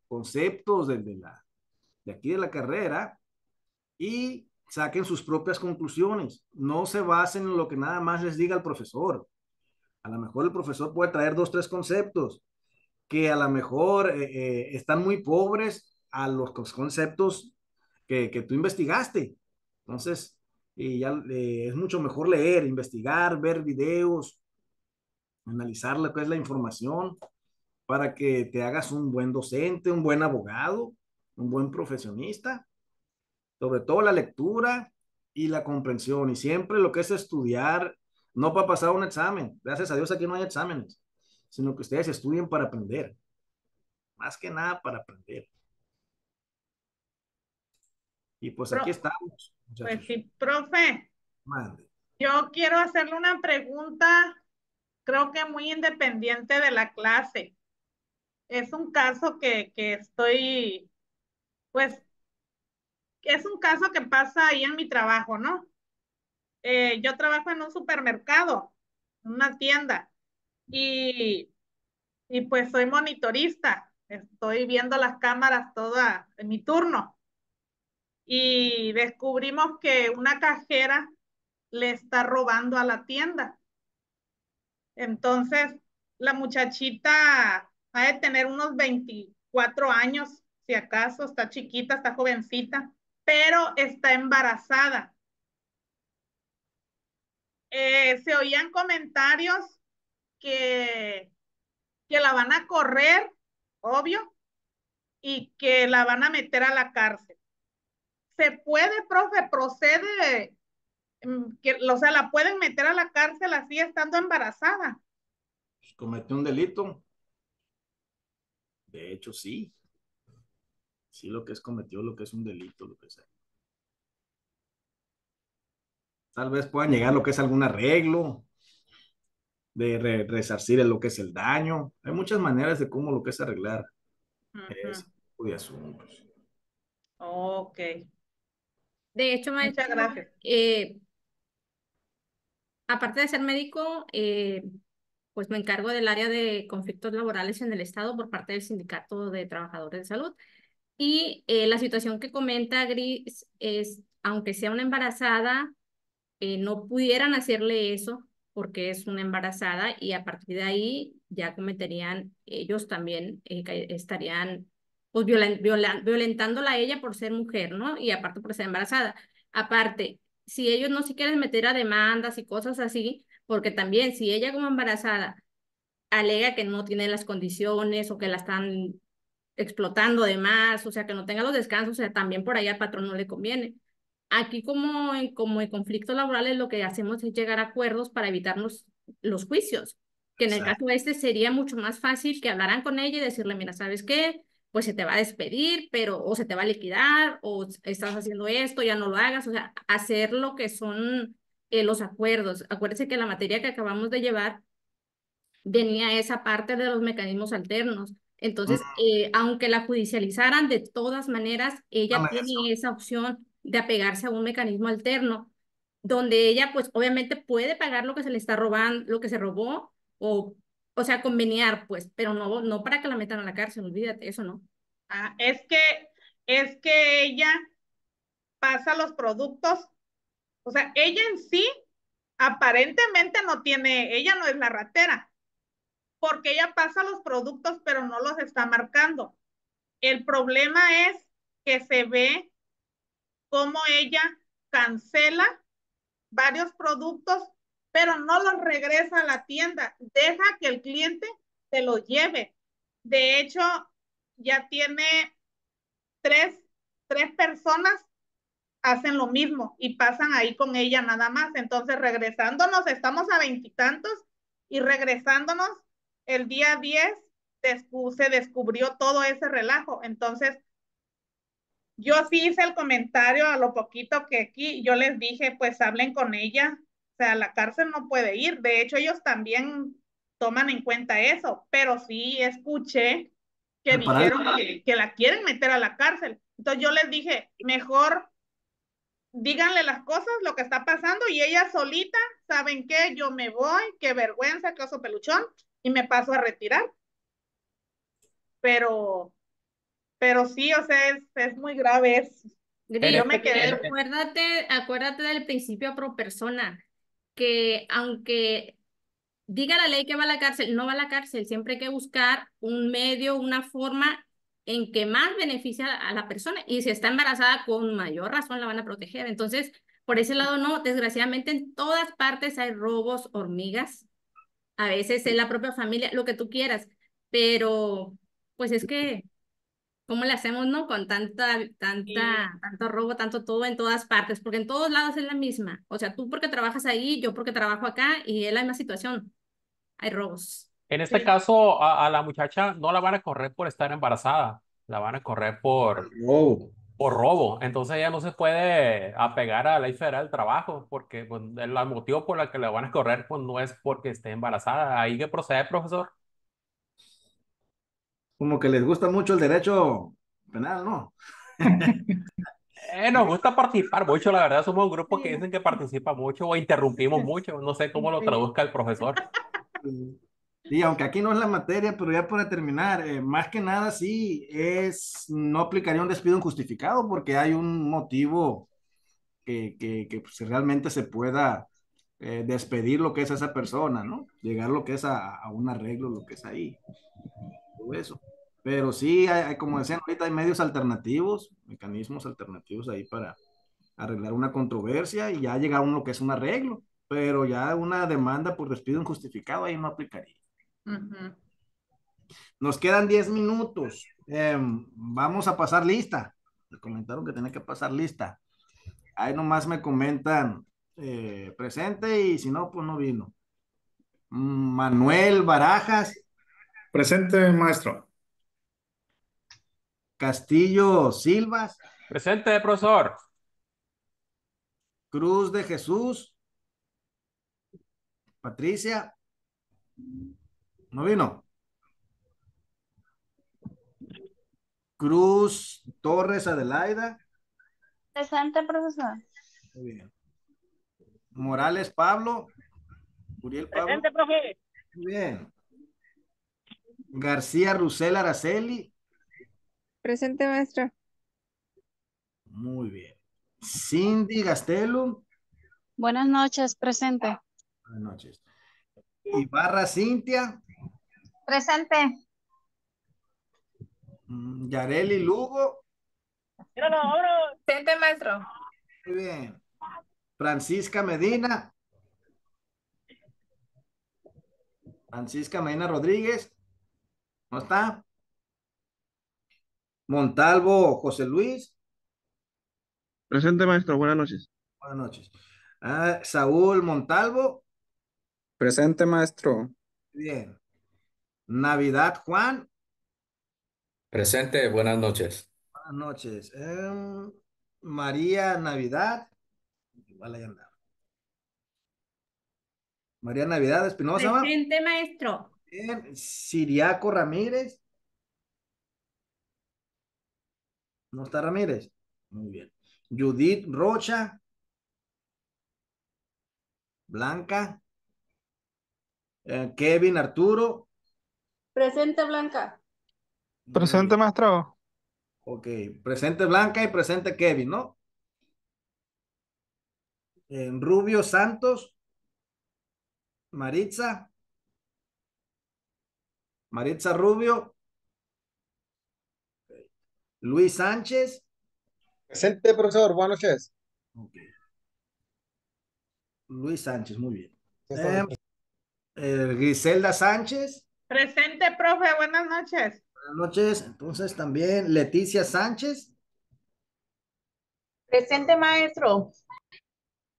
Speaker 1: conceptos de aquí de la carrera y saquen sus propias conclusiones. No se basen en lo que nada más les diga el profesor. A lo mejor el profesor puede traer dos, tres conceptos que a lo mejor están muy pobres a los conceptos que tú investigaste. Entonces, y ya es mucho mejor leer, investigar, ver videos, analizar lo que es la información para que te hagas un buen docente, un buen abogado, un buen profesionista, sobre todo la lectura y la comprensión y siempre lo que es estudiar, no para pasar un examen. Gracias a Dios aquí no hay exámenes, sino que ustedes estudien para aprender, más que nada para aprender. Y pues aquí
Speaker 2: Pro-
Speaker 1: estamos,
Speaker 2: pues
Speaker 1: muchachos.
Speaker 2: sí, profe,
Speaker 1: Mande.
Speaker 2: yo quiero hacerle una pregunta, creo que muy independiente de la clase. Es un caso que estoy, pues, es un caso que pasa ahí en mi trabajo, ¿no? Yo trabajo en un supermercado, en una tienda, y, y pues soy monitorista. Estoy viendo las cámaras toda en mi turno. Y descubrimos que una cajera le está robando a la tienda. Entonces, la muchachita ha de tener unos 24 años, si acaso, está chiquita, está jovencita, pero está embarazada. Se oían comentarios que, que la van a correr, obvio, y que la van a meter a la cárcel. ¿Se puede, profe, procede, o sea, la pueden meter a la cárcel así estando embarazada?
Speaker 1: Pues, cometió un delito. De hecho, sí. Sí, lo que es cometió, lo que es un delito, lo que sea. Tal vez puedan llegar a lo que es algún arreglo, de resarcir lo que es el daño. Hay muchas maneras de cómo lo que es arreglar ese tipo de asuntos.
Speaker 2: Ok,
Speaker 6: De hecho,
Speaker 2: muchas
Speaker 6: maestro,
Speaker 2: gracias.
Speaker 6: aparte de ser médico, pues me encargo del área de conflictos laborales en el Estado por parte del Sindicato de Trabajadores de Salud. Y la situación que comenta Gris es, aunque sea una embarazada, no pudieran hacerle eso porque es una embarazada y a partir de ahí ya cometerían, ellos también estarían pues violentándola a ella por ser mujer, ¿no? Y aparte por ser embarazada. Aparte, si ellos no se quieren meter a demandas y cosas así, porque también si ella como embarazada alega que no tiene las condiciones o que la están explotando de más, o sea, que no tenga los descansos, o sea, también por ahí al patrón no le conviene. Aquí como en conflictos laborales lo que hacemos es llegar a acuerdos para evitarnos los juicios, que en el
Speaker 1: Exacto.
Speaker 6: caso este sería mucho más fácil que hablaran con ella y decirle, mira, ¿sabes qué? Pues se te va a despedir, pero o se te va a liquidar, o estás haciendo esto, ya no lo hagas, o sea, hacer lo que son los acuerdos. Acuérdese que la materia que acabamos de llevar venía esa parte de los mecanismos alternos.
Speaker 1: Mm,
Speaker 6: Entonces, aunque la judicializaran, de todas maneras, ella
Speaker 1: dame eso.
Speaker 6: tiene esa opción de apegarse a un mecanismo alterno, donde ella, pues, obviamente puede pagar lo que se le está robando, lo que se robó, o sea, conveniar, pues, pero no para que la metan a la cárcel, olvídate, eso no.
Speaker 2: Ah, es que ella pasa los productos, o sea, ella en sí aparentemente no tiene, ella no es la ratera, porque ella pasa los productos pero no los está marcando. El problema es que se ve cómo ella cancela varios productos, pero no los regresa a la tienda, deja que el cliente se lo lleve. De hecho, ya tiene tres, tres personas hacen lo mismo y pasan ahí con ella nada más. Entonces, regresándonos, estamos a veintitantos y regresándonos el día 10 se descubrió todo ese relajo. Entonces, yo sí hice el comentario a lo poquito que aquí yo les dije, pues hablen con ella. O sea, a la cárcel no puede ir. De hecho, ellos también toman en cuenta eso, pero sí escuché que
Speaker 1: Preparar.
Speaker 2: dijeron que la quieren meter a la cárcel. Entonces yo les dije, mejor díganle las cosas, lo que está pasando, y ella solita, ¿saben qué? Yo me voy, qué vergüenza, qué oso peluchón, y me paso a retirar. Pero, pero sí, o sea, es muy grave eso.
Speaker 4: En
Speaker 2: Yo
Speaker 6: Gris,
Speaker 2: me
Speaker 4: este,
Speaker 2: quedé,
Speaker 6: acuérdate del principio pro persona, que aunque diga la ley que va a la cárcel, no va a la cárcel, siempre hay que buscar un medio, una forma en que más beneficia a la persona, y si está embarazada, con mayor razón la van a proteger. Entonces, por ese lado no, desgraciadamente en todas partes hay robos, hormigas, a veces es la propia familia, lo que tú quieras, pero pues es que ¿cómo le hacemos, no? Con tanto robo, tanto todo en todas partes, porque en todos lados es la misma. O sea, tú porque trabajas ahí, yo porque trabajo acá, y es la misma situación. Hay robos.
Speaker 4: en este
Speaker 2: sí,
Speaker 4: caso, a la muchacha no la van a correr por estar embarazada, la van a correr
Speaker 1: Oh.
Speaker 4: por robo. Entonces ella no se puede apegar a la ley federal del trabajo, porque pues, el motivo por el que la van a correr pues, no es porque esté embarazada. ¿Ahí qué procede, profesor?
Speaker 1: Como que les gusta mucho el derecho penal, ¿no?
Speaker 4: Nos gusta participar mucho, la verdad, somos un grupo que
Speaker 2: sí,
Speaker 4: dicen que participa mucho o interrumpimos mucho, no sé cómo lo
Speaker 2: sí.
Speaker 4: traduzca el profesor.
Speaker 1: Sí, aunque aquí no es la materia, pero ya para terminar, más que nada sí, no aplicaría un despido injustificado porque hay un motivo que pues, realmente se pueda despedir lo que es esa persona, ¿no? Llegar lo que es a un arreglo, lo que es ahí, todo eso. Pero sí, como decían ahorita, hay medios alternativos, mecanismos alternativos ahí para arreglar una controversia y ya llegar a lo que es un arreglo, pero ya una demanda por despido injustificado ahí no aplicaría.
Speaker 2: Ujú.
Speaker 1: Nos quedan 10 minutos. Vamos a pasar lista. Me comentaron que tenía que pasar lista. Ahí nomás me comentan presente y si no, pues no vino. Manuel Barajas,
Speaker 7: Presente, maestro.
Speaker 1: Castillo Silvas,
Speaker 4: Presente, profesor.
Speaker 1: Cruz de Jesús, Patricia, no vino. Cruz Torres Adelaida,
Speaker 8: Presente, profesor.
Speaker 1: muy bien. Morales Pablo, Uriel Pablo,
Speaker 5: Presente, profe.
Speaker 1: muy bien. García Rusel Araceli,
Speaker 13: Presente, maestra.
Speaker 1: muy bien. Cindy Gastelum,
Speaker 8: Buenas noches, presente.
Speaker 1: buenas noches. Ibarra Cintia,
Speaker 8: Presente.
Speaker 1: Yareli Lugo,
Speaker 5: Míralo, vámonos.
Speaker 13: Presente, maestro.
Speaker 1: muy bien. Francisca Medina, Francisca Medina Rodríguez, ¿no está? Montalvo José Luis.
Speaker 14: Presente, maestro. Buenas noches.
Speaker 1: Buenas noches. Saúl Montalvo.
Speaker 15: Presente, maestro.
Speaker 1: Bien. Navidad Juan.
Speaker 11: Presente, buenas noches.
Speaker 1: Buenas noches. María Navidad. Igual ahí anda. María Navidad Espinosa, ¿va?
Speaker 6: Presente, maestro.
Speaker 1: Bien. Siriaco Ramírez. ¿No está Ramírez? Muy bien. Judith Rocha. Blanca. Kevin Arturo.
Speaker 10: Presente, Blanca.
Speaker 1: Muy
Speaker 14: Presente,
Speaker 1: bien.
Speaker 14: maestro.
Speaker 1: Ok. Presente Blanca y presente Kevin, ¿no? Rubio Santos. Maritza. Maritza Rubio. Luis Sánchez.
Speaker 3: Presente, profesor. Buenas noches.
Speaker 1: Ok. Luis Sánchez, muy bien.
Speaker 3: Ya está.
Speaker 1: Griselda Sánchez.
Speaker 2: Presente, profe, buenas noches.
Speaker 1: Buenas noches. Entonces también Leticia Sánchez.
Speaker 12: Presente, maestro.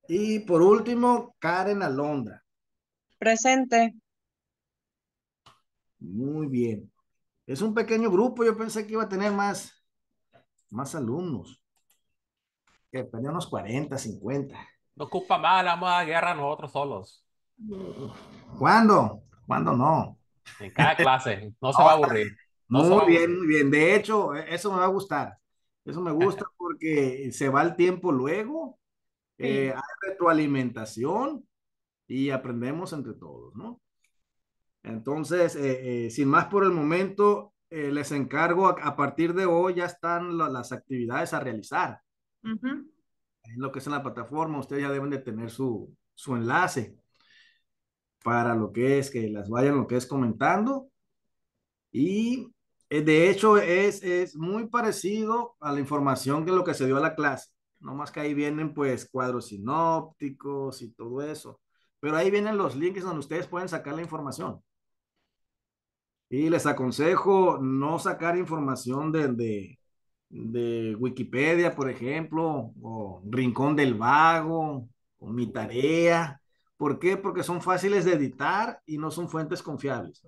Speaker 1: Y por último, Karen Alondra.
Speaker 9: Presente.
Speaker 1: Muy bien. Es un pequeño grupo. Yo pensé que iba a tener más alumnos. Que tenía unos 40, 50.
Speaker 4: No ocupa más, la vamos a dar guerra nosotros solos.
Speaker 1: ¿Cuándo? ¿Cuándo no?
Speaker 4: En cada clase. No se
Speaker 1: No,
Speaker 4: va a aburrir. No se va
Speaker 1: muy
Speaker 4: a
Speaker 1: bien,
Speaker 4: aburrir.
Speaker 1: muy bien. De hecho, eso me va a gustar. Eso me gusta porque se va el tiempo luego,
Speaker 2: Sí.
Speaker 1: hay retroalimentación y aprendemos entre todos, ¿no? Entonces, sin más por el momento, les encargo a partir de hoy ya están las actividades a realizar.
Speaker 2: Ujú.
Speaker 1: En lo que es en la plataforma, ustedes ya deben de tener su enlace para lo que es que las vayan lo que es comentando. Y de hecho es muy parecido a la información que lo que se dio a la clase. No más que ahí vienen pues cuadros sinópticos y todo eso. Pero ahí vienen los links donde ustedes pueden sacar la información. Y les aconsejo no sacar información de Wikipedia, por ejemplo, o Rincón del Vago, o Mi Tarea. ¿Por qué? Porque son fáciles de editar y no son fuentes confiables.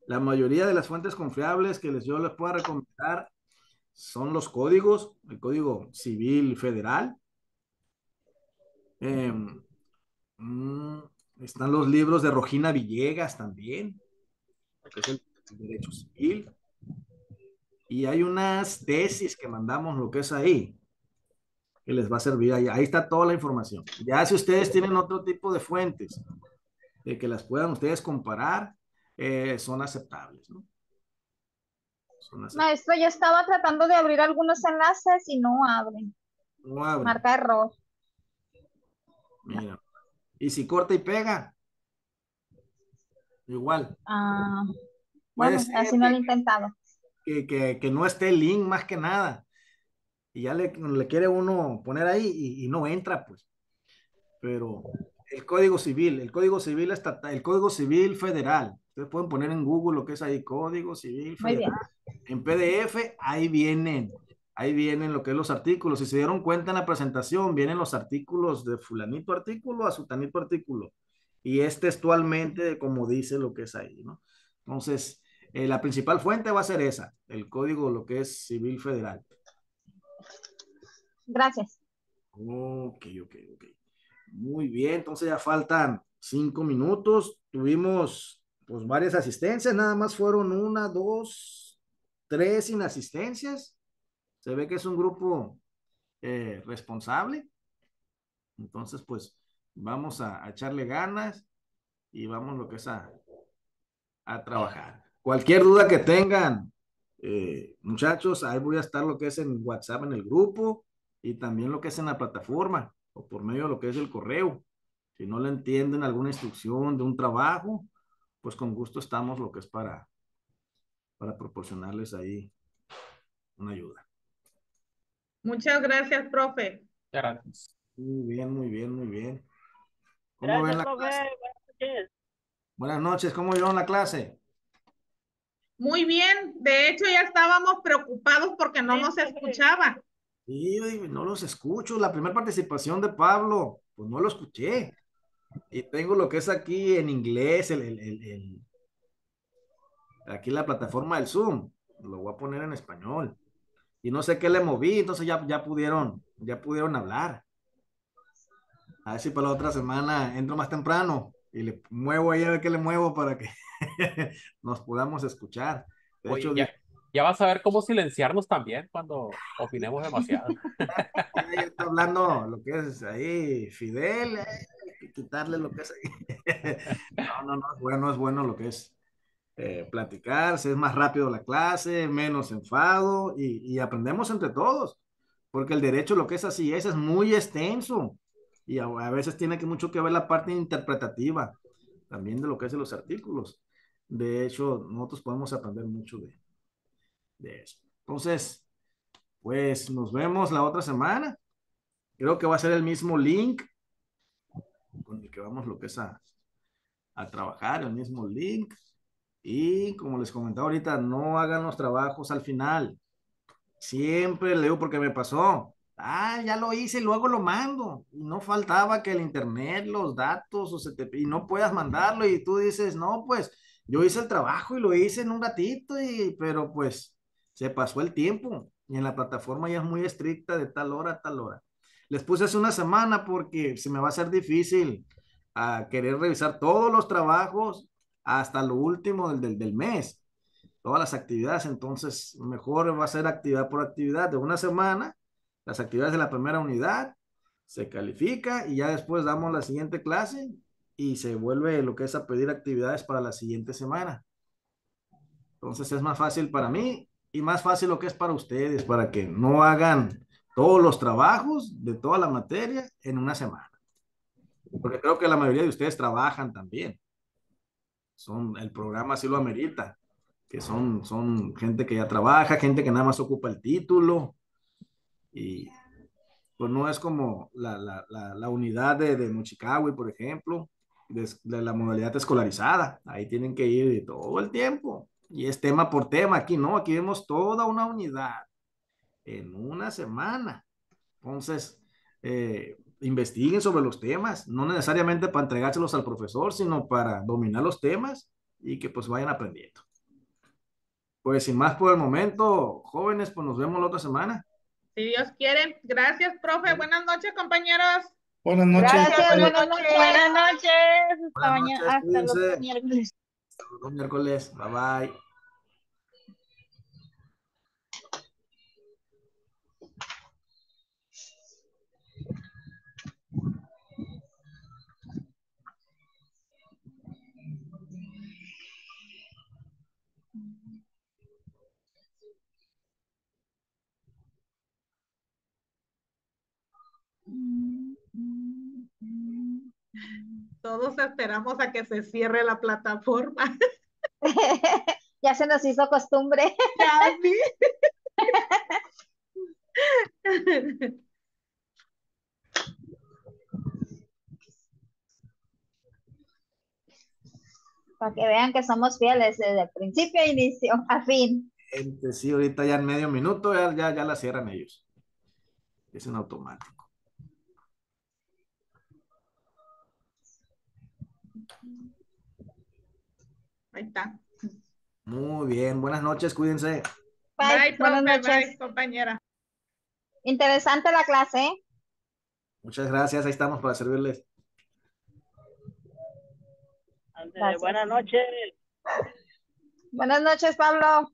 Speaker 1: La mayoría de las fuentes confiables que yo les puedo recomendar son los códigos, el Código Civil Federal. Eh, mm, Están los libros de Rogina Villegas también, que es el derecho civil. Y hay unas tesis que mandamos, lo que es ahí, que les va a servir. Ahí está toda la información. Ya si ustedes tienen otro tipo de fuentes, de que las puedan ustedes comparar, son aceptables, ¿no? Son aceptables.
Speaker 8: Maestro, yo estaba tratando de abrir algunos enlaces y no abren.
Speaker 1: No abren.
Speaker 8: Marca error.
Speaker 1: Mira. Y si corta y pega, igual. Puede
Speaker 8: Bueno,
Speaker 1: ser
Speaker 8: así no lo he intentado.
Speaker 1: que no esté el link más que nada. Y ya le quiere uno poner ahí y no entra, pues. Pero el Código Civil estatal, el Código Civil Federal. Ustedes pueden poner en Google lo que es ahí, Código Civil
Speaker 8: Muy bien.
Speaker 1: Federal. En PDF, ahí vienen lo que es los artículos. Si se dieron cuenta en la presentación, vienen los artículos de fulanito artículo a sutanito artículo. Y es textualmente como dice lo que es ahí, ¿no? Entonces, la principal fuente va a ser esa, el código, lo que es civil federal.
Speaker 8: Gracias.
Speaker 1: Ok. Muy bien, entonces ya faltan 5 minutos. Tuvimos pues varias asistencias, nada más fueron 1, 2, 3 inasistencias. Se ve que es un grupo responsable. Entonces, pues vamos a echarle ganas y vamos lo que es a trabajar. Cualquier duda que tengan, muchachos, ahí voy a estar lo que es en WhatsApp en el grupo y también lo que es en la plataforma o por medio de lo que es el correo. Si no le entienden alguna instrucción de un trabajo, pues con gusto estamos lo que es para proporcionarles ahí una ayuda.
Speaker 2: Muchas gracias, profe.
Speaker 4: Gracias.
Speaker 1: Muy bien. ¿Cómo
Speaker 5: Gracias,
Speaker 1: ven la
Speaker 5: profe.
Speaker 1: clase?
Speaker 5: Buenas noches.
Speaker 1: Buenas noches, ¿cómo vieron la clase?
Speaker 2: Muy bien, de hecho ya estábamos preocupados porque no nos escuchaba.
Speaker 1: Y no los escucho. La primera participación de Pablo, pues no lo escuché. Y tengo lo que es aquí en inglés, aquí la plataforma del Zoom. Lo voy a poner en español. Y no sé qué le moví, entonces ya pudieron hablar. A ver si para la otra semana entro más temprano y le muevo ahí a ver qué le muevo para que nos podamos escuchar. De
Speaker 4: Oye,
Speaker 1: hecho,
Speaker 4: ya vas a ver cómo silenciarnos también cuando opinemos demasiado.
Speaker 1: ya está hablando lo que es ahí Fidel, hay que quitarle lo que es ahí. No es bueno lo que es platicar, es más rápido la clase, menos enfado y aprendemos entre todos, porque el derecho lo que es así es muy extenso y a veces tiene que mucho que ver la parte interpretativa también de lo que es de los artículos. De hecho, nosotros podemos aprender mucho de eso. Entonces, pues nos vemos la otra semana. Creo que va a ser el mismo link con el que vamos lo que es a trabajar, el mismo link. Y como les comentaba ahorita, no hagan los trabajos al final. Siempre leo porque me pasó. Ah, ya lo hice y luego lo mando. Y no faltaba que el internet, los datos, y no puedas mandarlo y tú dices, no, pues yo hice el trabajo y lo hice en un ratito, pero pues se pasó el tiempo y en la plataforma ya es muy estricta de tal hora a tal hora. Les puse hace una semana porque se me va a hacer difícil querer revisar todos los trabajos hasta lo último del mes, todas las actividades. Entonces mejor va a ser actividad por actividad de una semana, las actividades de la primera unidad, se califica y ya después damos la siguiente clase y se vuelve lo que es a pedir actividades para la siguiente semana. Entonces es más fácil para mí y más fácil lo que es para ustedes, para que no hagan todos los trabajos de toda la materia en una semana. Porque creo que la mayoría de ustedes trabajan también. El programa así lo amerita, que son gente que ya trabaja, gente que nada más ocupa el título y pues no es como la unidad de Mochicawi, por ejemplo, de la modalidad escolarizada. Ahí tienen que ir todo el tiempo y es tema por tema. Aquí no, aquí vemos toda una unidad en una semana. Entonces, investiguen sobre los temas, no necesariamente para entregárselos al profesor, sino para dominar los temas y que pues vayan aprendiendo. Pues sin más por el momento, jóvenes, pues nos vemos la otra semana.
Speaker 2: Si Dios quiere. Gracias, profe. Buenas noches, compañeros.
Speaker 7: Buenas noches.
Speaker 8: Gracias, buenas noches.
Speaker 12: Buenas noches. Hasta
Speaker 1: Buenas
Speaker 12: mañana.
Speaker 1: noches,
Speaker 12: Hasta los
Speaker 1: cuídense.
Speaker 12: miércoles.
Speaker 1: Hasta los miércoles. Bye bye.
Speaker 2: Todos esperamos a que se cierre la plataforma.
Speaker 8: Ya se nos hizo costumbre.
Speaker 2: Ya, sí.
Speaker 8: Para que vean que somos fieles desde el principio a inicio, a fin.
Speaker 1: Sí, ahorita ya en medio minuto ya la cierran ellos. Es en automático.
Speaker 2: Ahí está.
Speaker 1: Muy bien, buenas noches, cuídense.
Speaker 2: Bye,
Speaker 8: Buenas
Speaker 2: profe.
Speaker 8: noches.
Speaker 2: Bye, compañera.
Speaker 8: Interesante la clase, ¿eh?
Speaker 1: Muchas gracias, ahí estamos para servirles.
Speaker 5: Buenas noches.
Speaker 8: Buenas noches, Pablo.